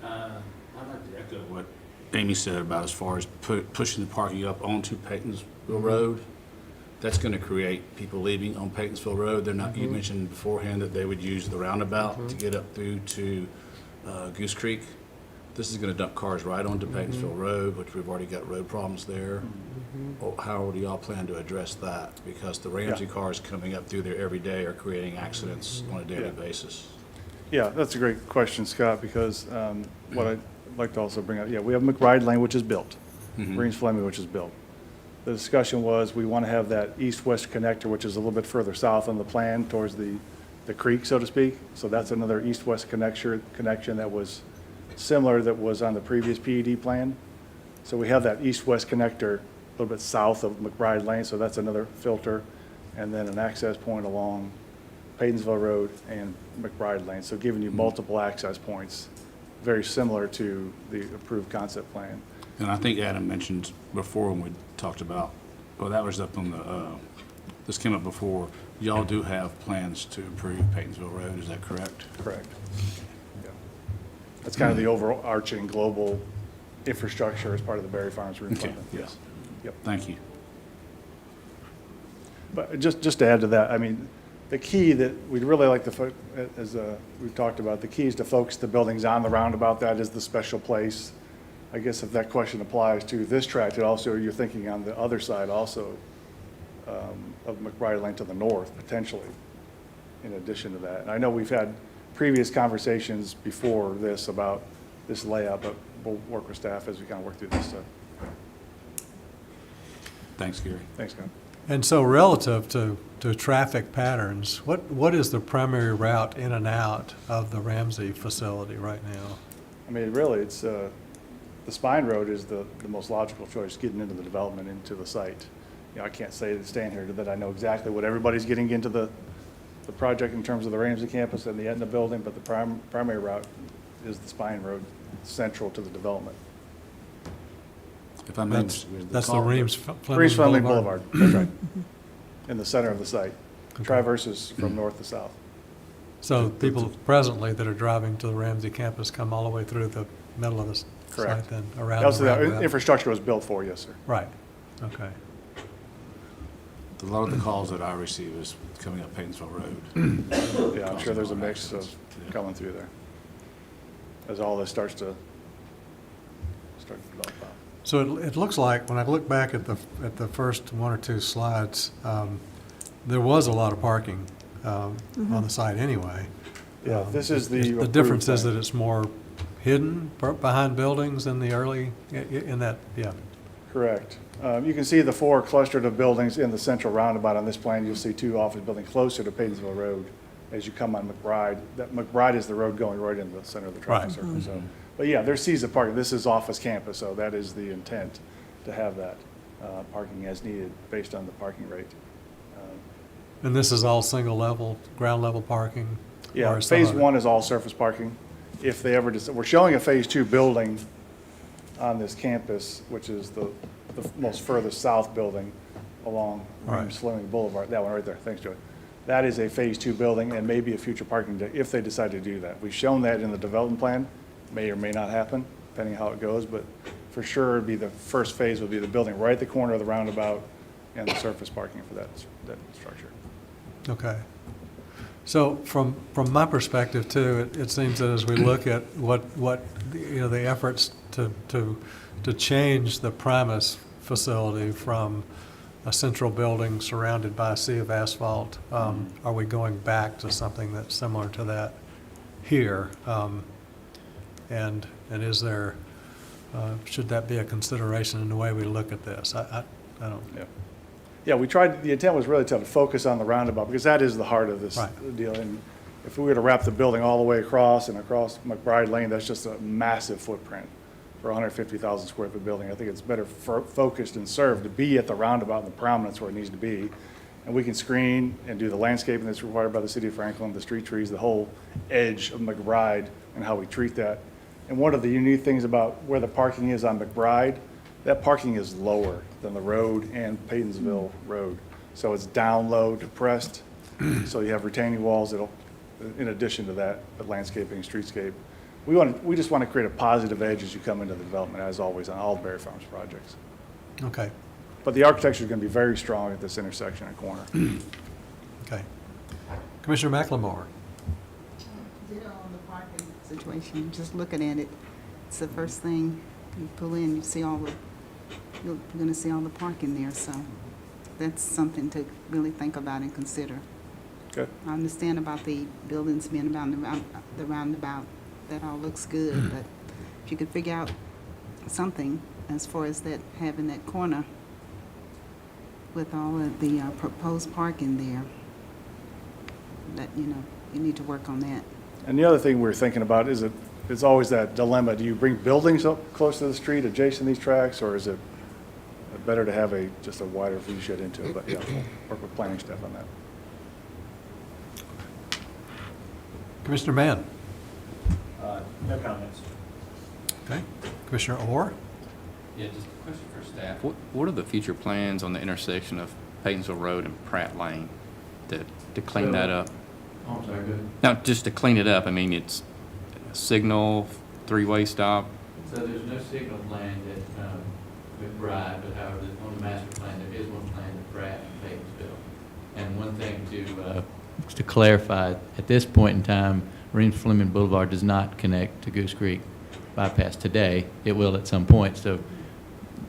I'd like to echo what Amy said about as far as pushing the parking up onto Paytonsville Road. That's going to create people leaving on Paytonsville Road. They're not, you mentioned beforehand that they would use the roundabout to get up through to Goose Creek. This is going to dump cars right onto Paytonsville Road, which we've already got road problems there. Well, how do y'all plan to address that? Because the Ramsey cars coming up through there every day are creating accidents on a daily basis. Yeah, that's a great question, Scott, because what I'd like to also bring up, we have McBride Lane, which is built, Greens Fleming, which is built. The discussion was, we want to have that east-west connector, which is a little bit further south on the plan towards the creek, so to speak. So that's another east-west connection that was similar that was on the previous PUD plan. So we have that east-west connector a little bit south of McBride Lane, so that's another filter. And then an access point along Paytonsville Road and McBride Lane. So giving you multiple access points, very similar to the approved concept plan. And I think Adam mentioned before when we talked about, well, that was up on the, this came up before, y'all do have plans to improve Paytonsville Road, is that correct? Correct. Yeah. That's kind of the overarching global infrastructure as part of the Berry Farms redevelopment. Yes. Yep. Thank you. But just to add to that, I mean, the key that we'd really like to, as we've talked about, the key is to focus the buildings on the roundabout. That is the special place. I guess if that question applies to this tract, it also, you're thinking on the other side also of McBride Lane to the north, potentially, in addition to that. And I know we've had previous conversations before this about this layout, but we'll work with staff as we kind of work through this stuff. Thanks, Gary. Thanks, Scott. And so relative to traffic patterns, what is the primary route in and out of the Ramsey facility right now? I mean, really, it's, the Spine Road is the most logical choice, getting into the development, into the site. You know, I can't say to stand here that I know exactly what everybody's getting into the project in terms of the Ramsey campus and the Etna building, but the primary route is the Spine Road, central to the development. If I may, That's the Reeves Fleming Boulevard, that's right, in the center of the site. Traverses from north to south. So people presently that are driving to the Ramsey campus come all the way through the middle of the Correct. site then, around That's the what the roundabout? infrastructure was built for, yes, sir. Right, okay. A lot of the calls that I receive is coming up Paytonsville Road. Yeah, I'm sure there's a mix of coming through there as all this starts to develop out. So it looks like, when I look back at the first one or two slides, there was a lot of parking on the site anyway. Yeah, this is the The approved difference is plan. that it's more hidden behind buildings in the early, in that, yeah. Correct. You can see the four clustered of buildings in the central roundabout on this plan. You'll see two office buildings closer to Paytonsville Road as you come on McBride. That McBride is the road going right into the center of the traffic circle. So, but yeah, there's season parking. This is office campus, so that is the intent, to have that parking as needed based on the parking rate. And this is all single level, ground level parking? Yeah, or some phase other- one is all surface parking. If they ever, we're showing a phase two building on this campus, which is the most furthest south building along Right. Fleming Boulevard, that one right there, thanks, Joey. That is a phase two building and maybe a future parking deck, if they decide to do that. We've shown that in the development plan, may or may not happen, depending how it goes, but for sure, it'd be the first phase would be the building right at the corner of the roundabout and the surface parking for that structure. Okay. So from my perspective too, it seems that as we look at what you know, the efforts to change the Primus facility from a central building surrounded by a sea of asphalt, are we going back to something that's similar to that here? And is there, should that be a consideration in the way we look at this? I don't. Yeah. Yeah, we tried, the intent was really to focus on the roundabout, because that is the heart of this Right. deal. And if we were to wrap the building all the way across and across McBride Lane, that's just a massive footprint for a 150,000 square foot building. I think it's better focused and served to be at the roundabout and the prominence where it needs to be. And we can screen and do the landscaping that's required by the city of Franklin, the street trees, the whole edge of McBride, and how we treat that. And one of the unique things about where the parking is on McBride, that parking is lower than the road and Paytonsville Road. So it's down low, depressed, so you have retaining walls that'll, in addition to that, the landscaping, streetscape. We just want to create a positive edge as you come into the development, as always on all Berry Farms projects. Okay, But the architecture is going to be very strong at this intersection and corner. okay. Commissioner McLemore. Ditto on the parking situation, just looking at it, it's the first thing you pull in, you're gonna see all the parking there, so that's something to really think about and consider. Good. I understand about the buildings being around the roundabout, that all looks good, but if you could figure out something as far as that, having that corner with all of the proposed parking there, that, you need to work on that. And the other thing we're thinking about is it's always that dilemma. Do you bring buildings up close to the street adjacent to these tracks, or is it better to have just a wider view shed into it? But yeah, work with planning staff on that. Commissioner Mann. No comments. Okay. Commissioner Orr. Yeah, just a question for staff. What are the future plans on the intersection of Paytonsville Road and Pratt Lane to clean that up? Oh, I'm sorry, good. No, just to clean it up. I mean, it's a signal, three-way stop. So there's no signal plan at McBride, but however, on the master plan, there is one plan at Pratt and Paytonsville. And one thing to clarify, at this point in time, Marine Fleming Boulevard does not connect to Goose Creek bypass today. It will at some point. So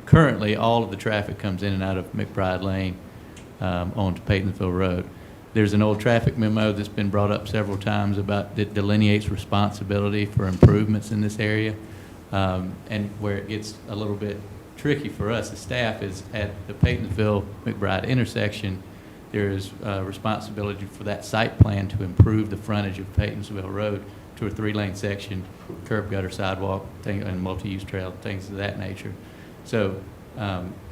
currently, all of the traffic comes in and out of McBride Lane onto Paytonsville Road. There's an old traffic memo that's been brought up several times that delineates responsibility for improvements in this area. And where it gets a little bit tricky for us as staff is at the Paytonsville-McBride intersection, there is responsibility for that site plan to improve the frontage of Paytonsville Road to a 3-lane section, curb gutter, sidewalk, and multi-use trail, things of that nature. So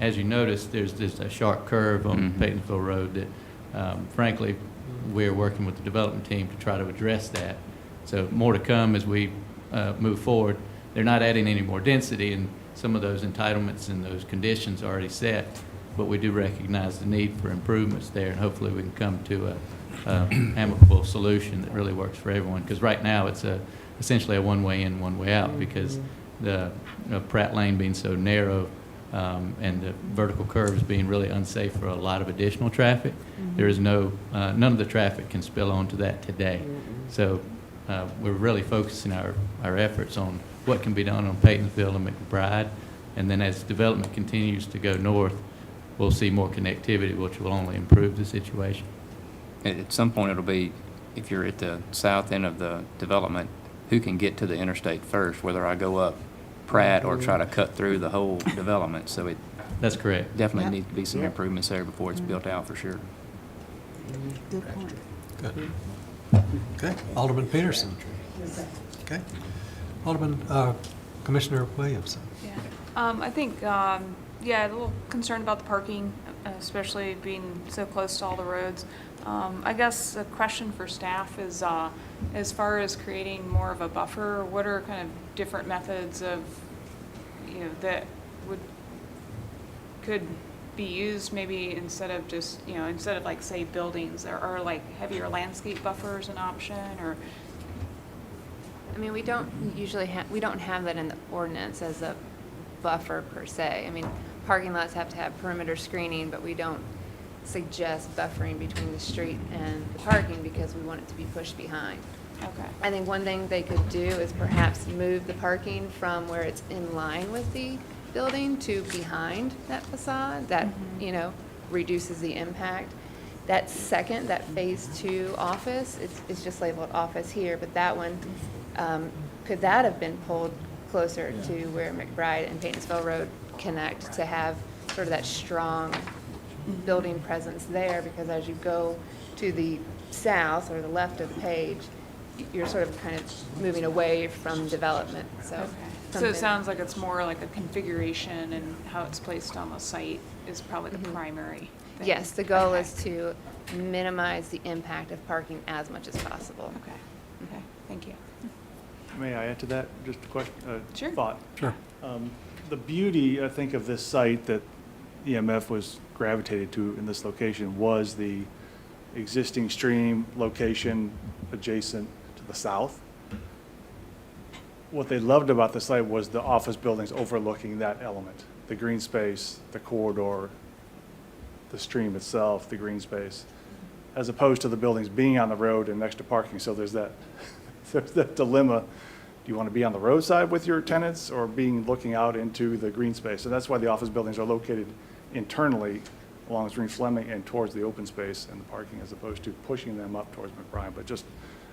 as you notice, there's a sharp curve on Paytonsville Road that, frankly, we're working with the development team to try to address that. So more to come as we move forward. They're not adding any more density, and some of those entitlements and those conditions are already set, but we do recognize the need for improvements there, and hopefully we can come to a amicable solution that really works for everyone. Because right now it's essentially a one-way in, one-way out, because the Pratt Lane being so narrow and the vertical curves being really unsafe for a lot of additional traffic. There is none of the traffic can spill onto that today. So we're really focusing our efforts on what can be done on Paytonsville and McBride, and then as development continues to go north, we'll see more connectivity, which will only improve the situation. At some point, it'll be, if you're at the south end of the development, who can get to the interstate first, whether I go up Pratt or try to cut through the whole development. So That's correct. definitely needs to be some improvements there before it's built out for sure. Good point. Good. Okay. Alderman Peterson. Okay. Alderman, Commissioner Williamson. Yeah, I think, yeah, a little concerned about the parking, especially being so close to all the roads. I guess a question for staff is, as far as creating more of a buffer, what are kind of different methods of, that could be used maybe instead of just, instead of like, say, buildings, or like heavier landscape buffers an option, or? I mean, we don't have that in the ordinance as a buffer per se. I mean, parking lots have to have perimeter screening, but we don't suggest buffering between the street and the parking because we want it to be pushed behind. Okay. I think one thing they could do is perhaps move the parking from where it's in line with the building to behind that facade. That, reduces the impact. That phase 2 office, it's just labeled office here, but that one, could that have been pulled closer to where McBride and Paytonsville Road connect to have sort of that strong building presence there? Because as you go to the south or the left of the page, you're sort of kind of moving away from development. So, So it sounds like it's more like a configuration and how it's placed on the site is probably the primary thing. Yes, the goal is to minimize the impact of parking as much as possible. Okay, thank you. May I add to that? Just a question, Sure. thought. Sure. The beauty, I think, of this site that EMF was gravitated to in this location was the existing stream location adjacent to the south. What they loved about the site was the office buildings overlooking that element, the green space, the corridor, the stream itself, the green space, as opposed to the buildings being on the road and next to parking. So there's that, there's that dilemma. Do you want to be on the roadside with your tenants or looking out into the green space? And that's why the office buildings are located internally along Stream Fleming and towards the open space and the parking, as opposed to pushing them up towards McBride. But just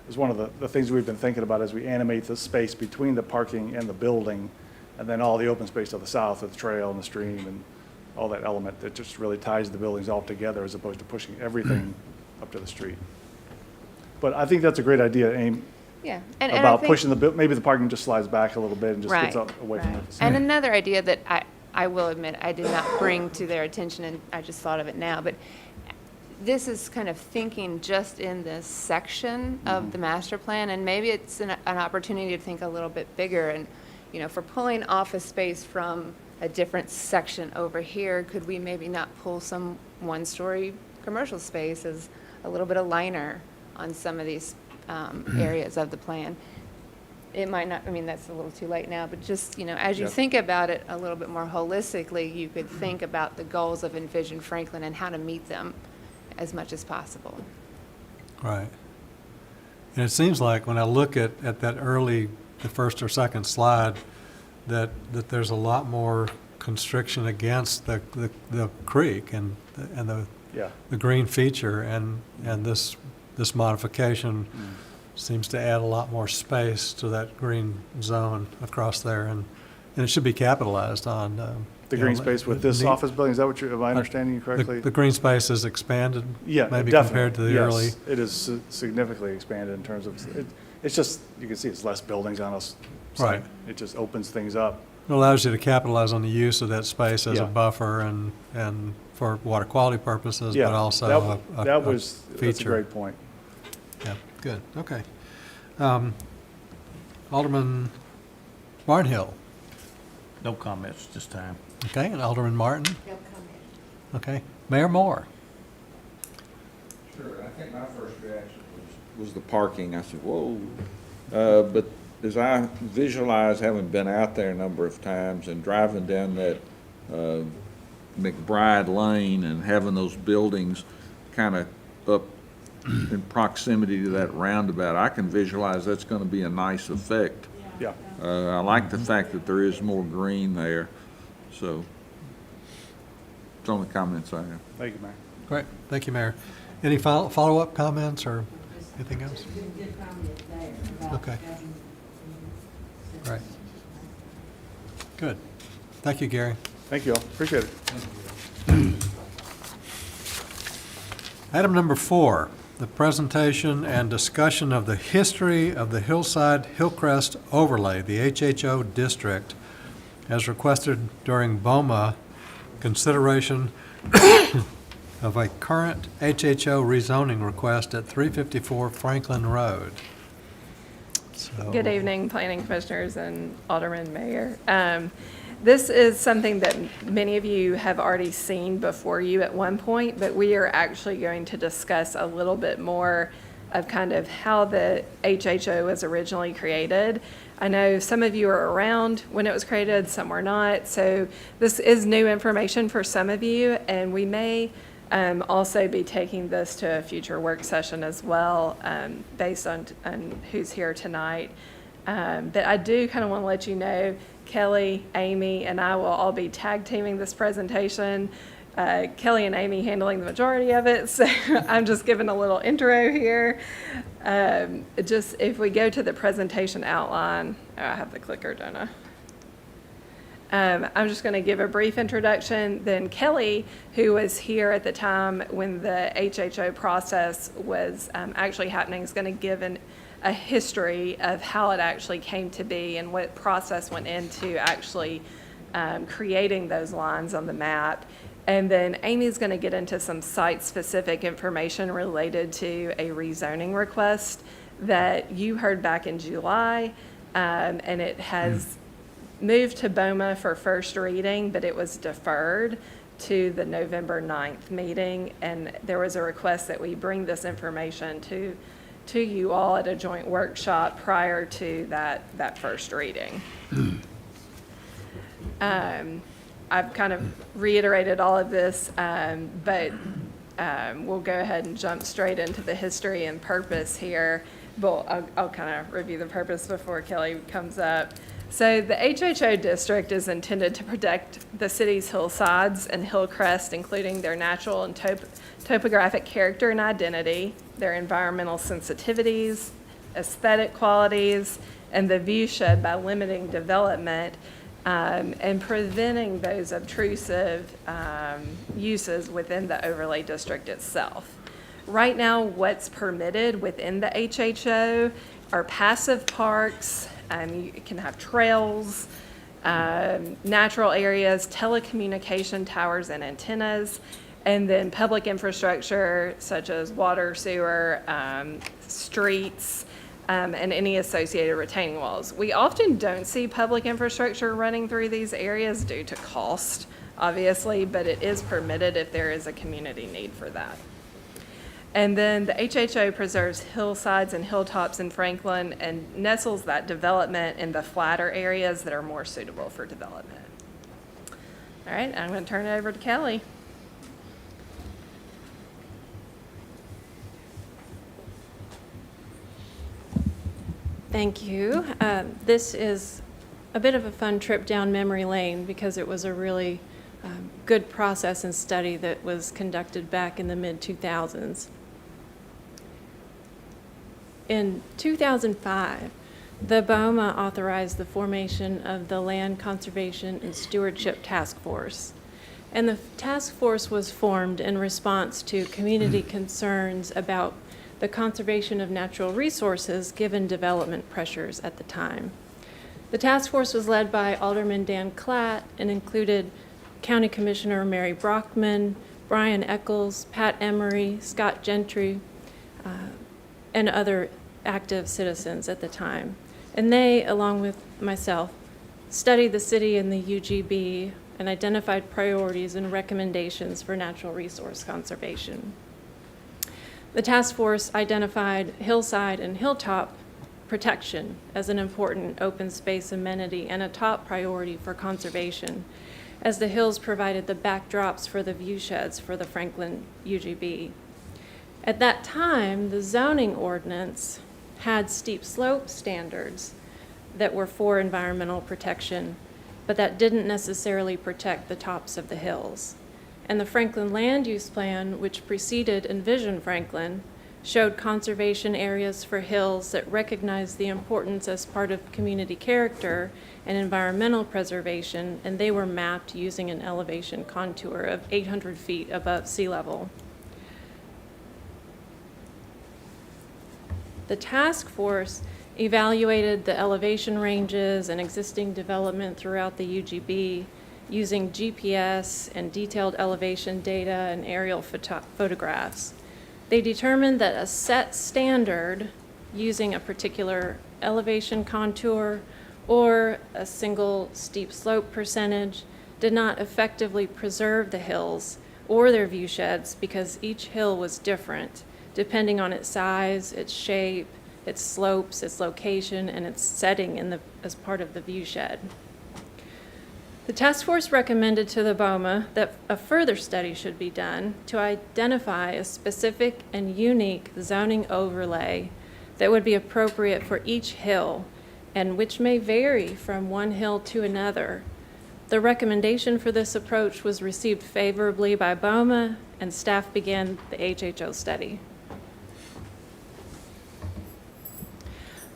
is one of the things we've been thinking about as we animate the space between the parking and the building, and then all the open space to the south of the trail and the stream and all that element that just really ties the buildings all together, as opposed to pushing everything up to the street. But I think that's a great idea, Aim, Yeah. And I about think- pushing maybe the parking just slides back a little bit and just gets Right, up away from right. the And facility. another idea that I will admit I did not bring to their attention, and I just thought of it now, but this is kind of thinking just in this section of the master plan, and maybe it's an opportunity to think a little bit bigger. And, you know, for pulling office space from a different section over here, could we maybe not pull some one-story commercial space as a little bit of liner on some of these areas of the plan? It might not, I mean, that's a little too late now, but just, you know, as you Yep. think about it a little bit more holistically, you could think about the goals of Envision Franklin and how to meet them as much as possible. Right. And it seems like when I look at that the first or second slide, that there's a lot more constriction against the creek and Yeah. the green feature, and this modification seems to add a lot more space to that green zone across there, and it should be capitalized on. The you know, green space with this the- office building, is that what am I understanding you correctly? The green space is expanded, Yeah, maybe definitely. compared to the Yes, early. it is significantly expanded in terms of, it's just, you can see it's less buildings on a site. Right. It just opens things up. It allows you to capitalize on the use of that space as Yeah. a buffer and for water quality purposes, Yeah, but also that a was, that's a feature. great point. Yeah, good, okay. Alderman Barnhill, No comments this time. okay, and Alderman Martin, No comment. okay. Mayor Moore, Sure, I think my first reaction was the parking. I said, whoa. But as I visualize, having been out there a number of times and driving down that McBride Lane and having those buildings kind of up in proximity to that roundabout, I can visualize that's going to be a nice effect. Yeah. I like the fact that there is more green there, so it's only comments I have. Thank you, Mayor. great, thank you, Mayor. Any follow-up comments or anything else? Good comment there about Okay. having, Right. Good, thank you, Gary. Thank you all, appreciate it. Item number 4, the presentation and discussion of the history of the Hillside Hillcrest overlay, the HHO district, as requested during BOMA consideration of a current HHO rezoning request at 354 Franklin Road. So- Good evening, Planning Commissioners and Alderman Mayor. This is something that many of you have already seen before you at one point, but we are actually going to discuss a little bit more of kind of how the HHO was originally created. I know some of you are around when it was created, some were not, so this is new information for some of you, and we may also be taking this to a future work session as well, based on who's here tonight. But I do kind of want to let you know, Kelly, Amy, and I will all be tag teaming this presentation. Kelly and Amy handling the majority of it, so I'm just giving a little intro here. Just if we go to the presentation outline, oh, I have the clicker, don't I? I'm just going to give a brief introduction. Then Kelly, who was here at the time when the HHO process was actually happening, is going to give a history of how it actually came to be and what process went into actually creating those lines on the map. And then Amy's going to get into some site-specific information related to a rezoning request that you heard back in July, and it has moved to BOMA for first reading, but it was deferred to the November 9th meeting, and there was a request that we bring this information to you all at a joint workshop prior to that first reading. I've kind of reiterated all of this, but we'll go ahead and jump straight into the history and purpose here. But I'll kind of review the purpose before Kelly comes up. So the HHO district is intended to protect the city's hillsides and hill crests, including their natural and topographic character and identity, their environmental sensitivities, aesthetic qualities, and the viewshed by limiting development and preventing those obtrusive uses within the overlay district itself. Right now, what's permitted within the HHO are passive parks. You can have trails, natural areas, telecommunication towers and antennas, and then public infrastructure such as water, sewer, streets, and any associated retaining walls. We often don't see public infrastructure running through these areas due to cost, obviously, but it is permitted if there is a community need for that. And then the HHO preserves hillsides and hilltops in Franklin and nestles that development in the flatter areas that are more suitable for development. All right, I'm going to turn it over to Kelly. Thank you. This is a bit of a fun trip down memory lane because it was a really good process and study that was conducted back in the mid-2000s. In 2005, the BOMA authorized the formation of the Land Conservation and Stewardship Task Force. And the task force was formed in response to community concerns about the conservation of natural resources given development pressures at the time. The task force was led by Alderman Dan Klatt and included County Commissioner Mary Brockman, Brian Eccles, Pat Emery, Scott Gentry, and other active citizens at the time. And they, along with myself, studied the city and the UGB and identified priorities and recommendations for natural resource conservation. The task force identified hillside and hilltop protection as an important open space amenity and a top priority for conservation, as the hills provided the backdrops for the viewsheds for the Franklin UGB. At that time, the zoning ordinance had steep slope standards that were for environmental protection, but that didn't necessarily protect the tops of the hills. And the Franklin Land Use Plan, which preceded Envision Franklin, showed conservation areas for hills that recognized the importance as part of community character and environmental preservation, and they were mapped using an elevation contour of 800 feet above sea level. The task force evaluated the elevation ranges and existing development throughout the UGB using GPS and detailed elevation data and aerial photographs. They determined that a set standard using a particular elevation contour or a single steep slope percentage did not effectively preserve the hills or their viewsheds because each hill was different, depending on its size, its shape, its slopes, its location, and its setting as part of the viewshed. The task force recommended to the BOMA that a further study should be done to identify a specific and unique zoning overlay that would be appropriate for each hill and which may vary from one hill to another. The recommendation for this approach was received favorably by BOMA, and staff began the HHO study.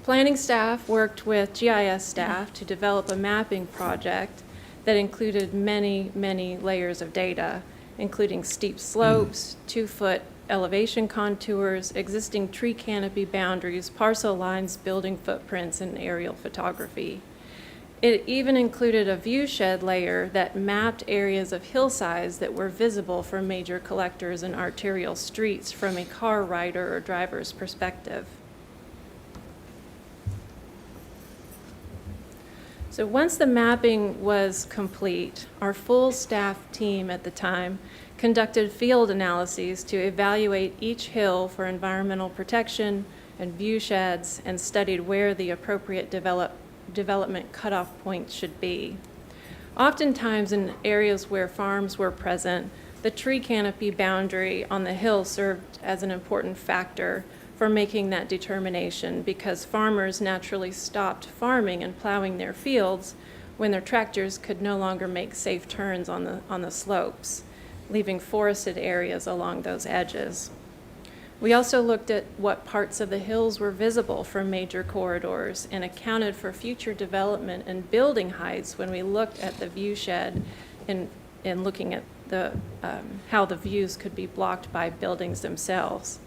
Planning staff worked with GIS staff to develop a mapping project that included many, many layers of data, including steep slopes, 2-foot elevation contours, existing tree canopy boundaries, parcel lines, building footprints, and aerial photography. It even included a viewshed layer that mapped areas of hillsides that were visible for major collectors and arterial streets from a car rider or driver's perspective. So once the mapping was complete, our full staff team at the time conducted field analyses to evaluate each hill for environmental protection and view sheds, and studied where the appropriate development cutoff points should be. Oftentimes in areas where farms were present, the tree canopy boundary on the hill served as an important factor for making that determination, because farmers naturally stopped farming and plowing their fields when their tractors could no longer make safe turns on the slopes, leaving forested areas along those edges. We also looked at what parts of the hills were visible from major corridors and accounted for future development and building heights when we looked at the view shed and looking at how the views could be blocked by buildings themselves.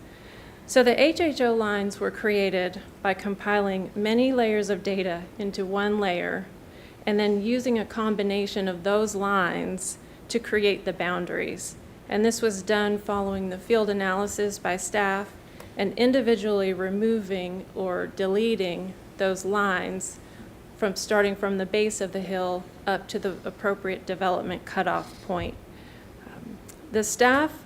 So the HHO lines were created by compiling many layers of data into one layer and then using a combination of those lines to create the boundaries. And this was done following the field analysis by staff and individually removing or deleting those lines starting from the base of the hill up to the appropriate development cutoff point. The staff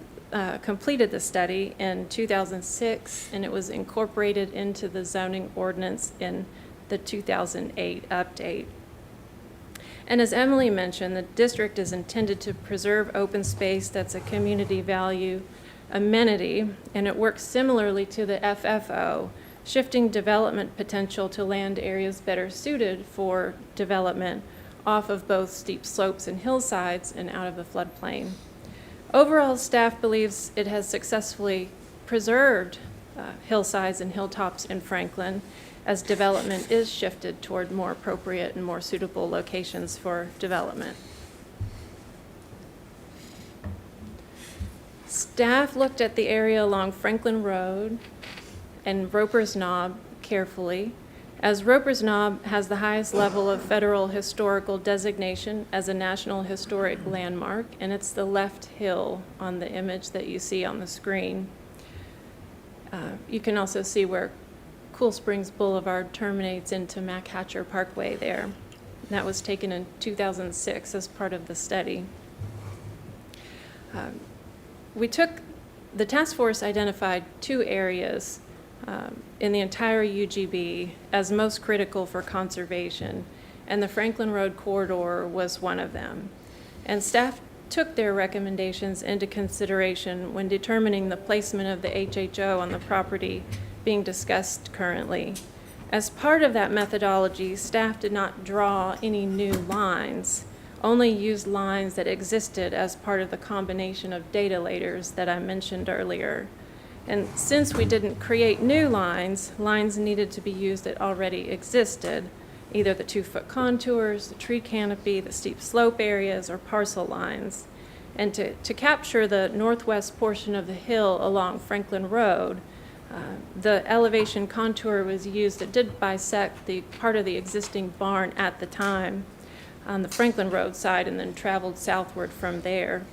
completed the study in 2006, and it was incorporated into the zoning ordinance in the 2008 update. And as Emily mentioned, the district is intended to preserve open space that's a community value amenity, and it works similarly to the FFO, shifting development potential to land areas better suited for development off of both steep slopes and hillsides and out of the floodplain. Overall, staff believes it has successfully preserved hillsides and hilltops in Franklin as development is shifted toward more appropriate and more suitable locations for development. Staff looked at the area along Franklin Road and Roper's Knob carefully, as Roper's Knob has the highest level of federal historical designation as a National Historic Landmark, and it's the left hill on the image that you see on the screen. You can also see where Cool Springs Boulevard terminates into Mac Hatcher Parkway there. And that was taken in 2006 as part of the study. The task force identified 2 areas in the entire UGB as most critical for conservation, and the Franklin Road corridor was one of them. And staff took their recommendations into consideration when determining the placement of the HHO on the property being discussed currently. As part of that methodology, staff did not draw any new lines, only used lines that existed as part of the combination of data layers that I mentioned earlier. And since we didn't create new lines needed to be used that already existed, either the 2-foot contours, the tree canopy, the steep slope areas, or parcel lines. And to capture the northwest portion of the hill along Franklin Road, the elevation contour was used that did bisect the part of the existing barn at the time on the Franklin Road side and then traveled southward from there.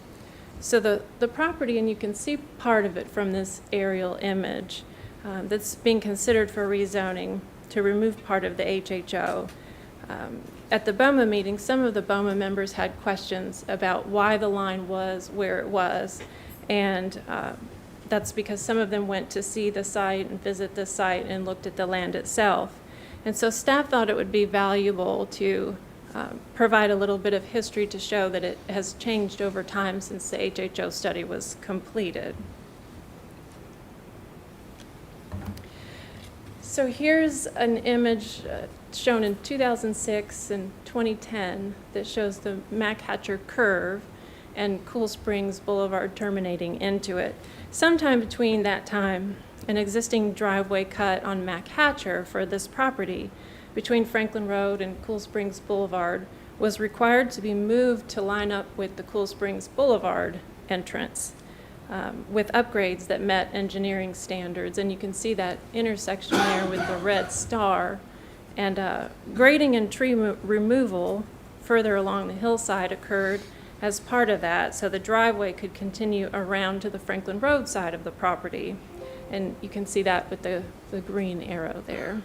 So the property, and you can see part of it from this aerial image, that's being considered for rezoning to remove part of the HHO. At the BOMA meeting, some of the BOMA members had questions about why the line was where it was, and that's because some of them went to see the site and visit the site and looked at the land itself. And so staff thought it would be valuable to provide a little bit of history to show that it has changed over time since the HHO study was completed. So here's an image shown in 2006 and 2010 that shows the Mac Hatcher curve and Cool Springs Boulevard terminating into it. Sometime between that time, an existing driveway cut on Mac Hatcher for this property between Franklin Road and Cool Springs Boulevard was required to be moved to line up with the Cool Springs Boulevard entrance with upgrades that met engineering standards. And you can see that intersection there with the red star. And grading and tree removal further along the hillside occurred as part of that, so the driveway could continue around to the Franklin Road side of the property. And you can see that with the green arrow there.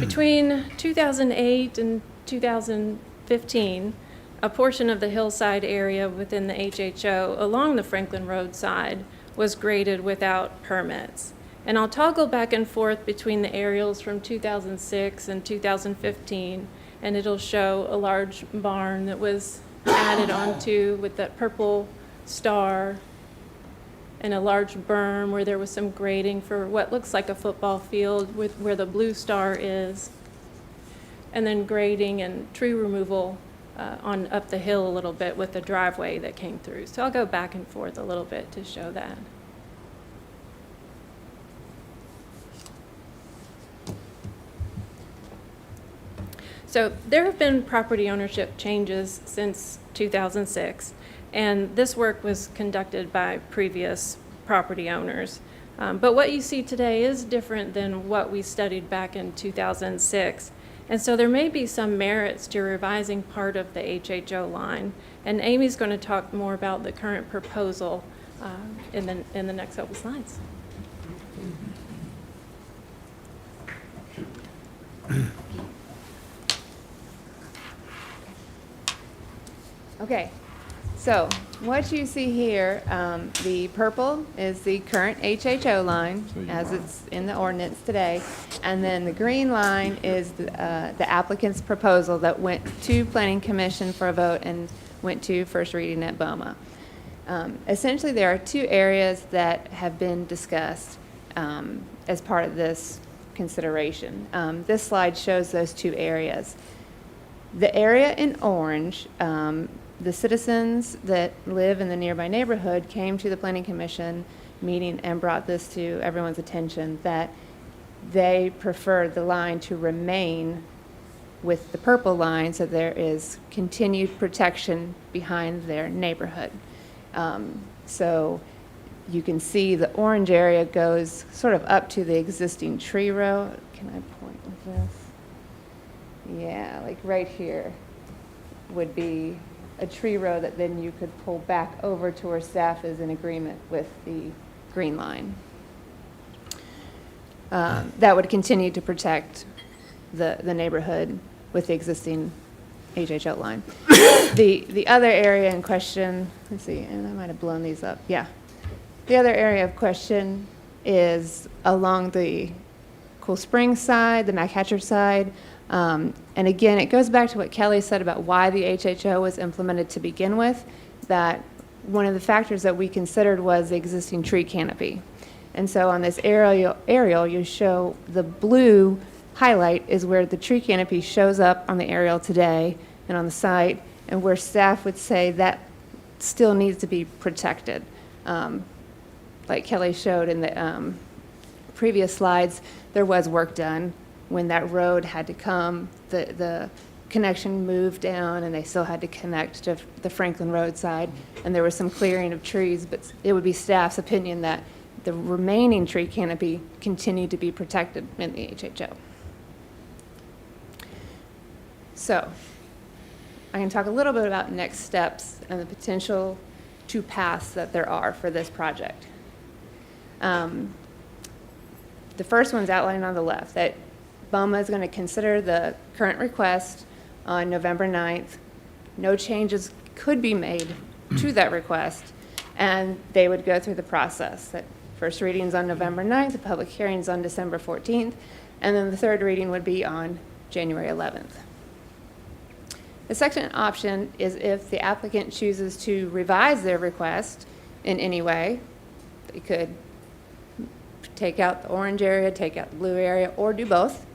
Between 2008 and 2015, a portion of the hillside area within the HHO along the Franklin Road side was graded without permits. And I'll toggle back and forth between the aerials from 2006 and 2015, and it'll show a large barn that was added onto with that purple star, and a large berm where there was some grading for what looks like a football field with where the blue star is, and then grading and tree removal on up the hill a little bit with the driveway that came through. So I'll go back and forth a little bit to show that. So there have been property ownership changes since 2006, and this work was conducted by previous property owners. But what you see today is different than what we studied back in 2006. And so there may be some merits to revising part of the HHO line. And Amy's going to talk more about the current proposal in the next couple slides. Okay, so what you see here, the purple is the current HHO line as it's in the ordinance today, and then the green line is the applicant's proposal that went to Planning Commission for a vote and went to first reading at BOMA. Essentially, there are two areas that have been discussed as part of this consideration. This slide shows those two areas. The area in orange, the citizens that live in the nearby neighborhood came to the Planning Commission meeting and brought this to everyone's attention that they prefer the line to remain with the purple line so there is continued protection behind their neighborhood. So you can see the orange area goes sort of up to the existing tree row. Can I point with this? Yeah, like right here would be a tree row that then you could pull back over to where staff is in agreement with the green line. That would continue to protect the neighborhood with the existing HHO line. The other area in question, let's see, and I might have blown these up, yeah. The other area of question is along the Cool Springs side, the McHatcher side. And again, it goes back to what Kelly said about why the HHO was implemented to begin with, that one of the factors that we considered was the existing tree canopy. And so on this aerial, you show the blue highlight is where the tree canopy shows up on the aerial today and on the site, and where staff would say that still needs to be protected. Like Kelly showed in the previous slides, there was work done when that road had to come, the connection moved down and they still had to connect to the Franklin Road side, and there was some clearing of trees, but it would be staff's opinion that the remaining tree canopy continued to be protected in the HHO. So I can talk a little bit about next steps and the potential two paths that there are for this project. The first one's outlined on the left, that BOMA is going to consider the current request on November 9th. No changes could be made to that request, and they would go through the process. That first reading's on November 9th, the public hearing's on December 14th, and then the third reading would be on January 11th. The second option is if the applicant chooses to revise their request in any way. They could take out the orange area, take out the blue area, or do both.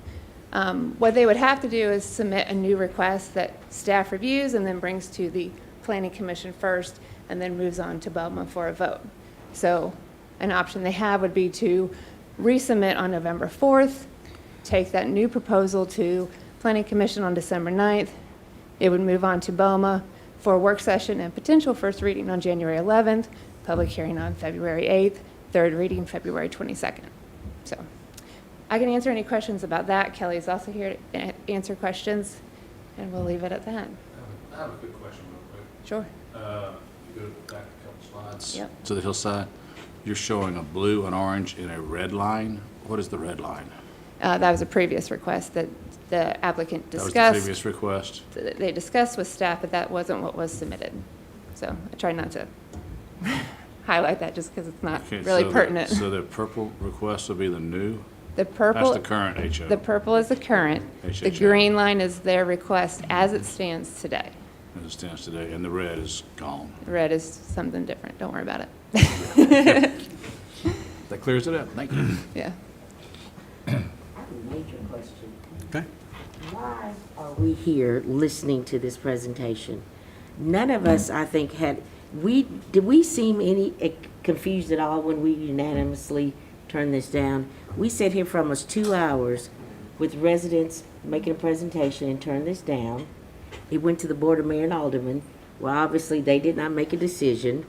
What they would have to do is submit a new request that staff reviews and then brings to the Planning Commission first, and then moves on to BOMA for a vote. So an option they have would be to resubmit on November 4th, take that new proposal to Planning Commission on December 9th. It would move on to BOMA for a work session and potential first reading on January 11th, public hearing on February 8th, third reading February 22nd. So I can answer any questions about that. Kelly's also here to answer questions, and we'll leave it at that. I have a quick question real quick. Sure. If you go back a couple slides. Yep. To the hillside, you're showing a blue, an orange, and a red line. What is the red line? That was a previous request that the applicant That was the discussed. previous request. They discussed with staff, but that wasn't what was submitted. So I tried not to highlight that just because it's not Okay, really so pertinent. So the purple request will be the new? The purple. That's the current HO. The purple is the current. The HHO. green line is their request as it stands today. As it stands today, and the red is gone. Red is something different. Don't worry about it. That clears it up. Thank you. Yeah. I have a major question. Okay. Why are we here listening to this presentation? None of us, I think, did we seem any confused at all when we unanimously turned this down? We sat here for almost 2 hours with residents making a presentation and turned this down. It went to the Board of Mayor and Aldermen. Well, obviously, they did not make a decision.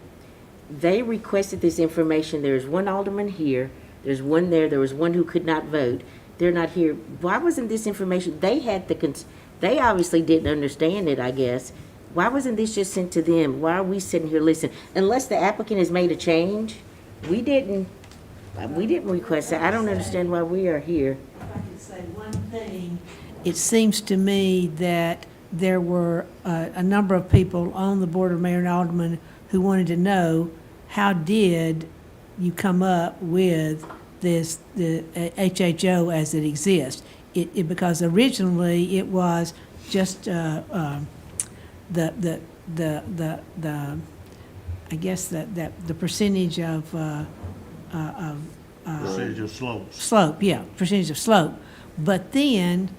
They requested this information. There's one alderman here. There's one there. There was one who could not vote. They're not here. Why wasn't this information? They had they obviously didn't understand it, I guess. Why wasn't this just sent to them? Why are we sitting here listening? Unless the applicant has made a change, we didn't request that. I don't understand why we are here. If I could say one thing, it seems to me that there were a number of people on the Board of Mayor and Aldermen who wanted to know, how did you come up with the HHO as it exists? Because originally it was just I guess the percentage of Percentage of slopes. slope, yeah, percentage of slope. But then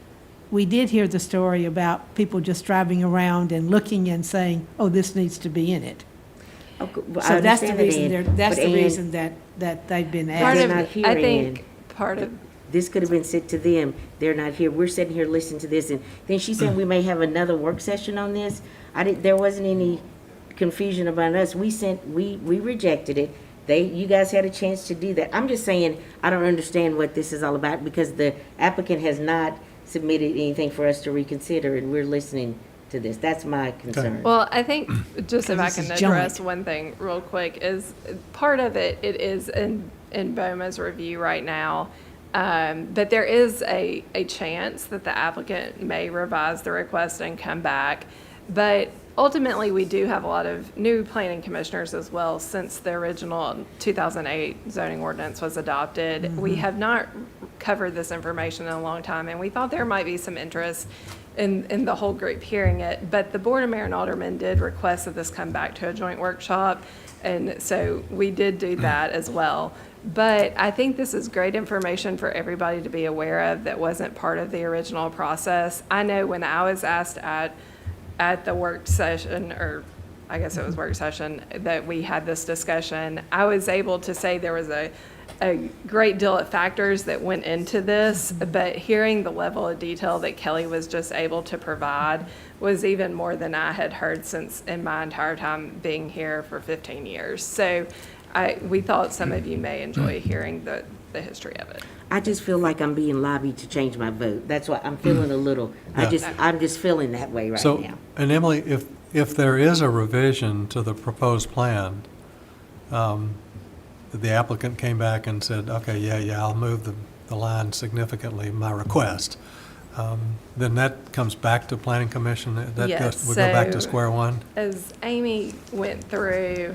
we did hear the story about people just driving around and looking and saying, "Oh, this needs to be in it." Okay, well, I So that's the understand that, reason. Ann, That's but the Ann, reason that they've been Part asked. of- not here, I Ann. think part of, This could have been sent to them. They're not here. We're sitting here listening to this, and then she said we may have another work session on this. There wasn't any confusion about us. We rejected it. You guys had a chance to do that. I'm just saying, I don't understand what this is all about because the applicant has not submitted anything for us to reconsider, and we're listening to this. That's my concern. well, I think, just if I This can is address joint. one thing real quick, is part of it is in BOMA's review right now. But there is a chance that the applicant may revise the request and come back. But ultimately, we do have a lot of new planning commissioners as well since the original 2008 zoning ordinance was adopted. We have not covered this information in a long time, and we thought there might be some interest in the whole group hearing it. But the Board of Mayor and Aldermen did request that this come back to a joint workshop, and so we did do that as well. But I think this is great information for everybody to be aware of that wasn't part of the original process. I know when I was asked at the work session, or I guess it was work session, that we had this discussion, I was able to say there was a great deal of factors that went into this, but hearing the level of detail that Kelly was just able to provide was even more than I had heard since in my entire time being here for 15 years. So we thought some of you may enjoy hearing the history of it. I just feel like I'm being lobbied to change my vote. That's why I'm feeling a little, Yeah. I'm just feeling that way right So, now. and Emily, if there is a revision to the proposed plan, the applicant came back and said, okay, yeah, I'll move the line significantly, my request, then that comes back to Planning Commission? Yes, We go back to so- square one? As Amy went through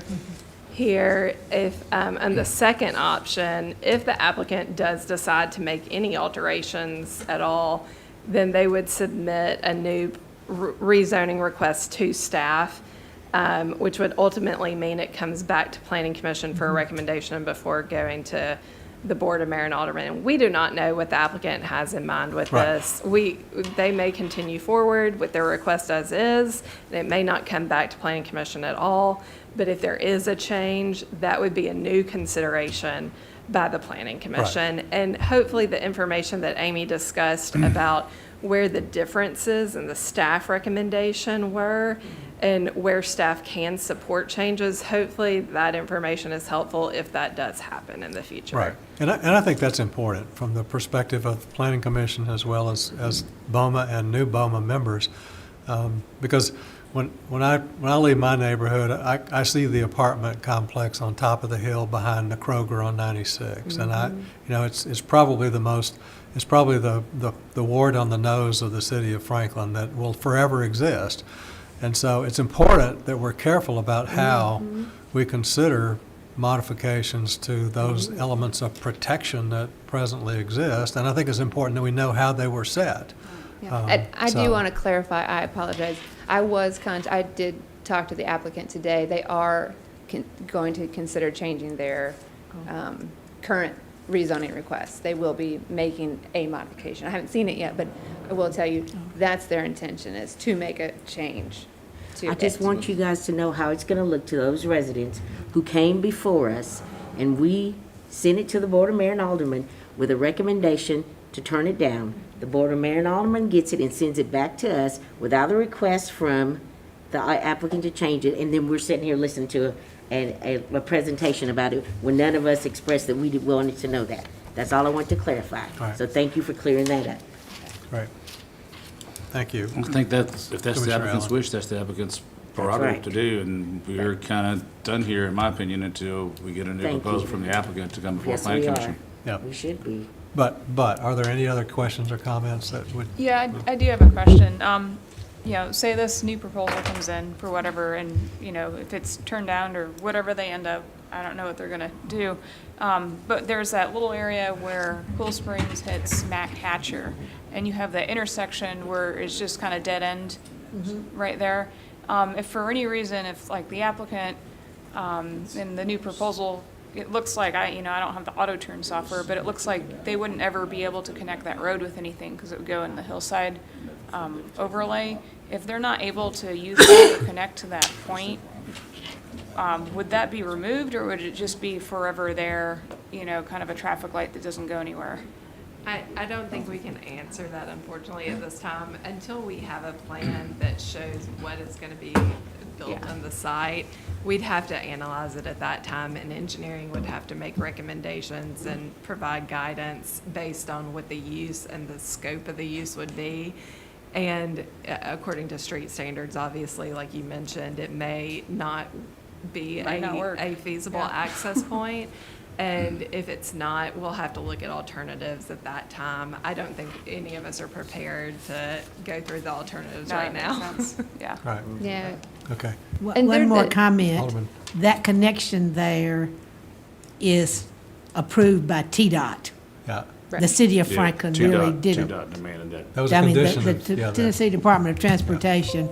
here, if, on the second option, if the applicant does decide to make any alterations at all, then they would submit a new rezoning request to staff, which would ultimately mean it comes back to Planning Commission for a recommendation before going to the Board of Mayor and Aldermen. We do not know what the applicant has in mind with Right. this. They may continue forward with their request as is, and it may not come back to Planning Commission at all. But if there is a change, that would be a new consideration by the Planning Commission. And hopefully the information that Amy discussed about where the differences in the staff recommendation were and where staff can support changes, hopefully that information is helpful if that does happen in the future. Right. And I think that's important from the perspective of the Planning Commission as well as BOMA and new BOMA members. Because when I leave my neighborhood, I see the apartment complex on top of the hill behind the Kroger on 96. And it's probably the most is probably the wart on the nose of the city of Franklin that will forever exist. And so it's important that we're careful about how we consider modifications to those elements of protection that presently exist. And I think it's important that we know how they were set. I do want to clarify, I apologize. I did talk to the applicant today. They are going to consider changing their current rezoning requests. They will be making a modification. I haven't seen it yet, but I will tell you, that's their intention, is to make a change to I just it. want you guys to know how it's gonna look to those residents who came before us, and we sent it to the Board of Mayor and Alderman with a recommendation to turn it down. The Board of Mayor and Alderman gets it and sends it back to us without a request from the applicant to change it, and then we're sitting here listening to a presentation about it when none of us expressed that we wanted to know that. That's all I want to clarify. Right. So thank you for clearing that up. Right. Thank you. I think that's, if that's the Commissioner applicant's Allen. wish, that's the applicant's right. prerogative to do, and we're kind of done here, in my opinion, until we get a new Thank proposal you. from the applicant to come before Yes, planning we commission. are. Yeah. We should be. But are there any other questions or comments that would? Yeah, I do have a question. Say this new proposal comes in for whatever, and, if it's turned down or whatever they end up, I don't know what they're gonna do. But there's that little area where Cool Springs hits Mac Hatcher, and you have the intersection where it's just kind of dead end right there. If for any reason, if like the applicant, in the new proposal, it looks like, I don't have the auto turn software, but it looks like they wouldn't ever be able to connect that road with anything because it would go in the hillside overlay. If they're not able to use that or connect to that point, would that be removed, or would it just be forever there, kind of a traffic light that doesn't go anywhere? I don't think we can answer that, unfortunately, at this time, until we have a plan that shows what is going to be built on the site. We'd have to analyze it at that time, and engineering would have to make recommendations and provide guidance based on what the use and the scope of the use would be. And according to street standards, obviously, like you mentioned, it may not be Might not work. a feasible Yeah. access point. And if it's not, we'll have to look at alternatives at that time. I don't think any of us are prepared to go through the alternatives No, right that now. makes sense. Yeah. Right. Yeah. Okay. And One more the- comment. Alderman. That connection there is approved by TDOT. Yeah. The city of Yeah, Franklin TDOT really didn't. TDOT demanded that. That was a I mean, condition the of, yeah, Tennessee Department of Transportation,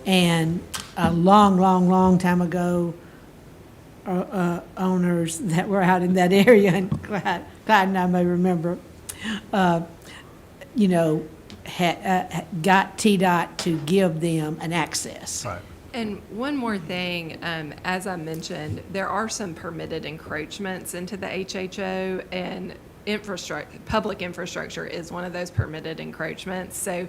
and a long, long, long time ago, owners that were out in that area, and Clyde and I may remember, got TDOT to give them an access. Right. And one more thing, as I mentioned, there are some permitted encroachments into the HHO, and public infrastructure is one of those permitted encroachments. So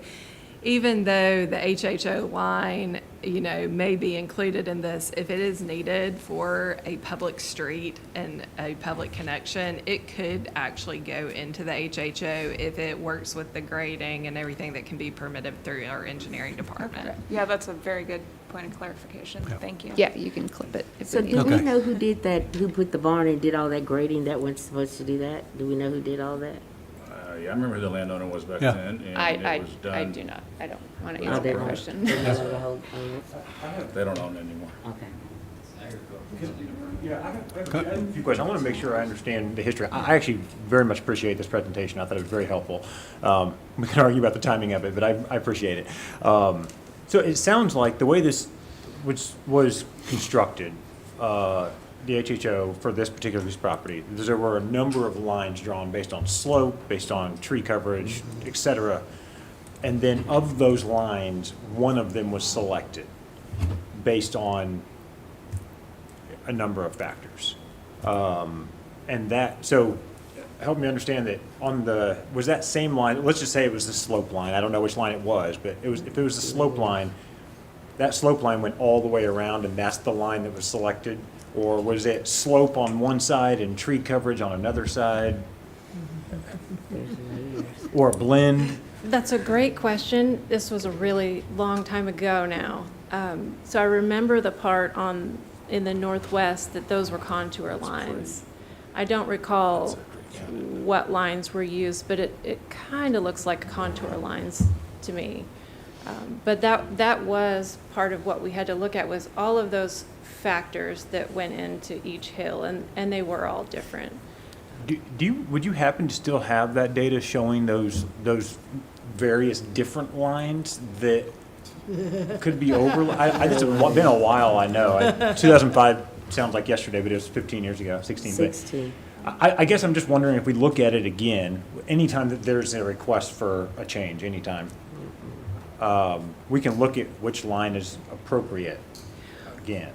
even though the HHO line, may be included in this, if it is needed for a public street and a public connection, it could actually go into the HHO if it works with the grading and everything that can be permitted through our engineering department. Yeah, that's a very good point of clarification. Thank you. Yeah, you can clip it if So we need do to. we Okay. know who did that, who put the barn and did all that grading that was supposed to do that? Do we know who did all that? Yeah, I remember who the landowner was back Yeah. then, and I it was done. do not. I don't want to Oh, answer they that don't- question. they don't have a whole- They don't own it anymore. Okay. Yeah, I have a few questions. I want to make sure I understand the history. I actually very much appreciate this presentation. I thought it was very helpful. We can argue about the timing of it, but I appreciate it. So it sounds like the way this was constructed, the HHO for this particular piece of property, there were a number of lines drawn based on slope, based on tree coverage, et cetera. And then of those lines, one of them was selected based on a number of factors. And that, so help me understand that was that same line, let's just say it was the slope line, I don't know which line it was, but if it was the slope line, that slope line went all the way around and that's the line that was selected? Or was it slope on one side and tree coverage on another side? Or a blend? That's a great question. This was a really long time ago now. So I remember the part in the northwest that those were contour lines. I don't recall what lines were used, but it kind of looks like contour lines to me. But that was part of what we had to look at, was all of those factors that went into each hill, and they were all different. Would you happen to still have that data showing those various different lines that could be it's been a while, I know. 2005 sounds like yesterday, but it was 15 years ago, 16. 16. But I guess I'm just wondering if we look at it again, anytime that there's a request for a change, anytime, we can look at which line is appropriate again.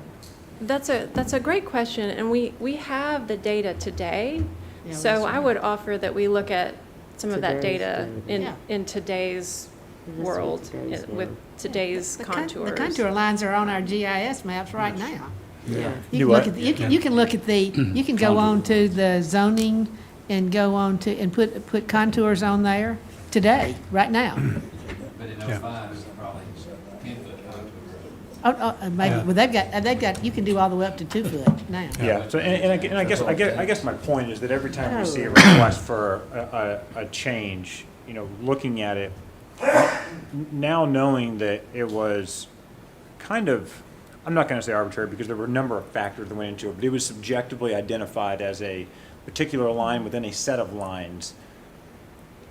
That's a great question, and we have the data today. Yeah, So I would offer that we look at some of that Today's data data. in today's That's world, what today's with world. today's contours. The contour lines are on our GIS maps right now. Yeah. You can look at, you can look at you can go on to the zoning and go on to, and put contours on there today, right now. But in Yeah. '05, it's probably 10-foot contour. Maybe, Yeah. well, they've got, you can do all the way up to 2 foot now. Yeah, so, and I guess my point is that every time we see a request for a change, looking at it, now knowing that it was kind of, I'm not gonna say arbitrary, because there were a number of factors that went into it, but it was subjectively identified as a particular line within a set of lines.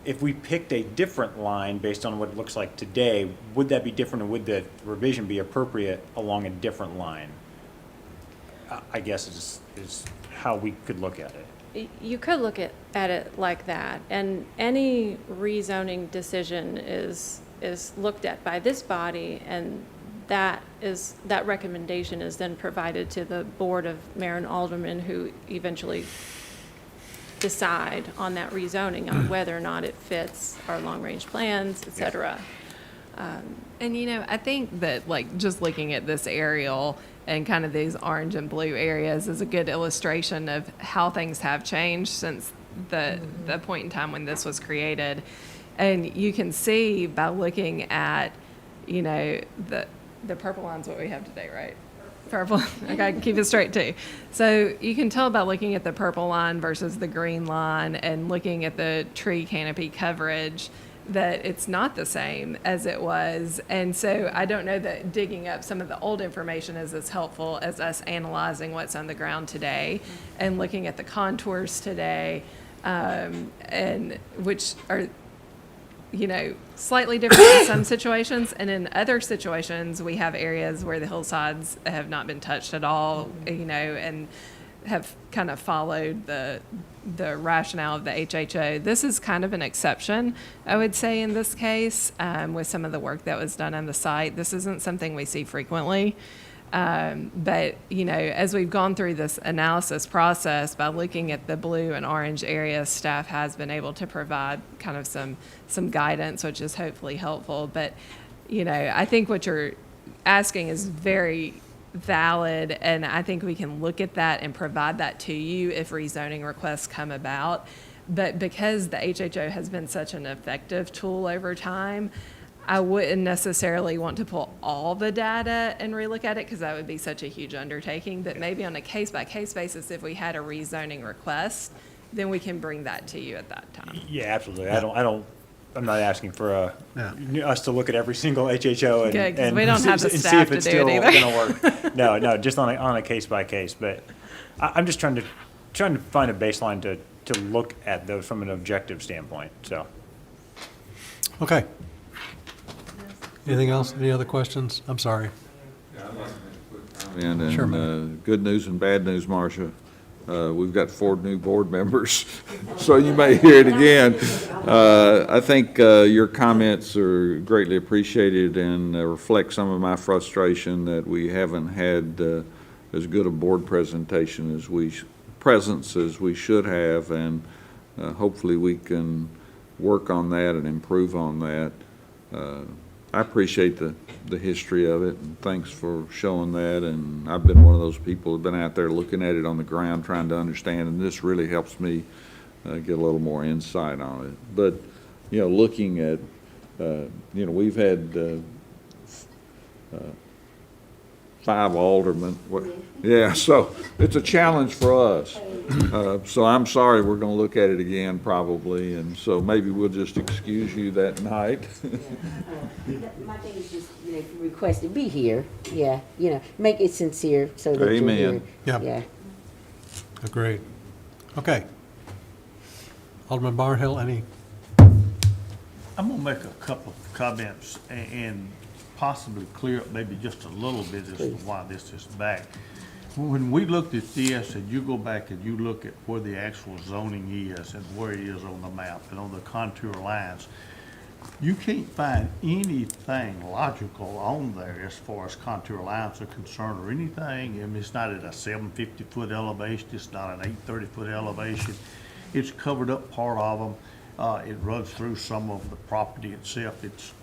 If we picked a different line based on what it looks like today, would that be different, and would the revision be appropriate along a different line? I guess is how we could look at it. You could look at it like that, and any rezoning decision is looked at by this body, and that recommendation is then provided to the Board of Mayor and Aldermen, who eventually decide on that rezoning, on whether or not it fits our long-range plans, et cetera. And I think that just looking at this aerial and kind of these orange and blue areas is a good illustration of how things have changed since the point in time when this was created. And you can see by looking at, the purple line's what we have today, right? Purple. Okay, keep it straight too. So you can tell by looking at the purple line versus the green line and looking at the tree canopy coverage that it's not the same as it was. And so I don't know that digging up some of the old information is as helpful as us analyzing what's on the ground today and looking at the contours today, and which are slightly different in some situations, and in other situations, we have areas where the hillsides have not been touched at all, and have kind of followed the rationale of the HHO. This is kind of an exception, I would say, in this case, with some of the work that was done on the site. This isn't something we see frequently. But, as we've gone through this analysis process, by looking at the blue and orange areas, staff has been able to provide kind of some guidance, which is hopefully helpful. But, I think what you're asking is very valid, and I think we can look at that and provide that to you if rezoning requests come about. But because the HHO has been such an effective tool over time, I wouldn't necessarily want to pull all the data and relook at it, because that would be such a huge undertaking. But maybe on a case-by-case basis, if we had a rezoning request, then we can bring that to you at that time. Yeah, absolutely. I'm not asking for us to lock at every single HHO and, Good, 'cause and we don't have the see staff if it's to do still it either. going to work. No, just on a case by case. But I'm just trying to find a baseline to look at those from an objective standpoint. So. Okay. Anything else? Any other questions? I'm sorry. And Sure, good news and bad news, Marcia. We've got 4 new board members, so you may hear it again. I think your comments are greatly appreciated and reflect some of my frustration that we haven't had as good a board presentation as presence as we should have, and hopefully we can work on that and improve on that. I appreciate the history of it, and thanks for showing that. And I've been one of those people who've been out there looking at it on the ground, trying to understand, and this really helps me get a little more insight on it. But, looking at, we've had 5 aldermen. Yeah, so it's a challenge for us. So I'm sorry, we're going to look at it again probably, and so maybe we'll just excuse you that night. My thing is just, you know, if you request to be here, yeah, you know, make it sincere so that you're here. Amen. Yep. Yeah. Agreed. Okay. Alderman Barnhill, any? I'm gonna make a couple of comments and possibly clear up maybe just a little bit as to why this is back. When we looked at this, and you go back and you look at where the actual zoning is and where it is on the map and on the contour lines, you can't find anything logical on there as far as contour lines are concerned or anything. I mean, it's not at a 750-foot elevation, it's not an 830-foot elevation. It's covered up part of them. It runs through some of the property itself.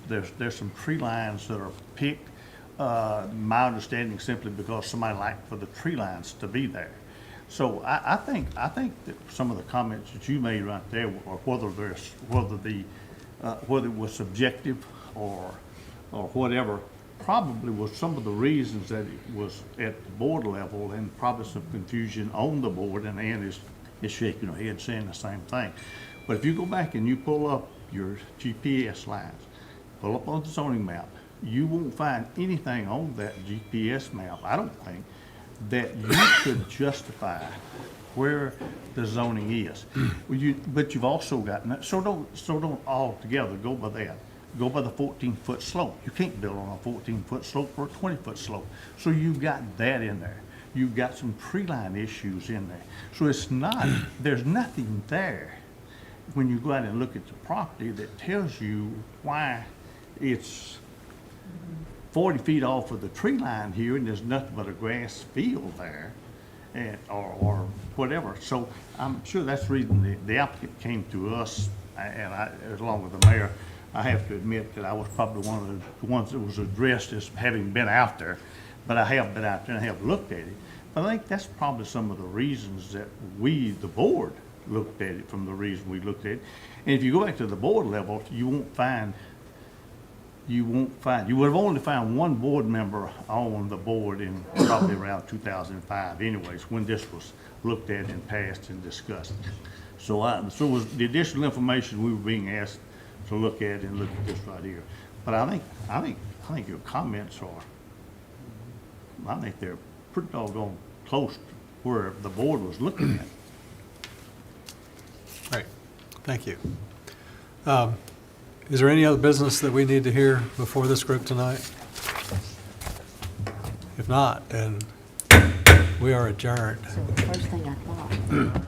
There's some tree lines that are picked. My understanding simply because somebody liked for the tree lines to be there. So I think that some of the comments that you made right there, or whether it was subjective or whatever, probably was some of the reasons that it was at the board level, and probably some confusion on the board, and Ann is shaking her head saying the same thing. But if you go back and you pull up your GPS lines, pull up on the zoning map, you won't find anything on that GPS map, I don't think, that you could justify where the zoning is. But you've also got, so don't altogether go by that. Go by the 14-foot slope. You can't build on a 14-foot slope or a 20-foot slope. So you've got that in there. You've got some tree line issues in there. So it's not, there's nothing there when you go out and look at the property that tells you why it's 40 feet off of the tree line here and there's nothing but a grass field there, and, or whatever. So I'm sure that's the reason the applicant came to us, and I, along with the mayor, I have to admit that I was probably one of the ones that was addressed as having been out there, but I have been out there and I have looked at it. But I think that's probably some of the reasons that we, the board, looked at it from the reason we looked at it. And if you go back to the board level, you would have only found one board member on the board in probably around 2005 anyways, when this was looked at and passed and discussed. So was the additional information we were being asked to look at and look at this right here. But I think your comments are, I think they're pretty doggone close to where the board was looking at. Great, thank you. Is there any other business that we need to hear before this group tonight? If not, then we are adjourned. So the first thing I thought,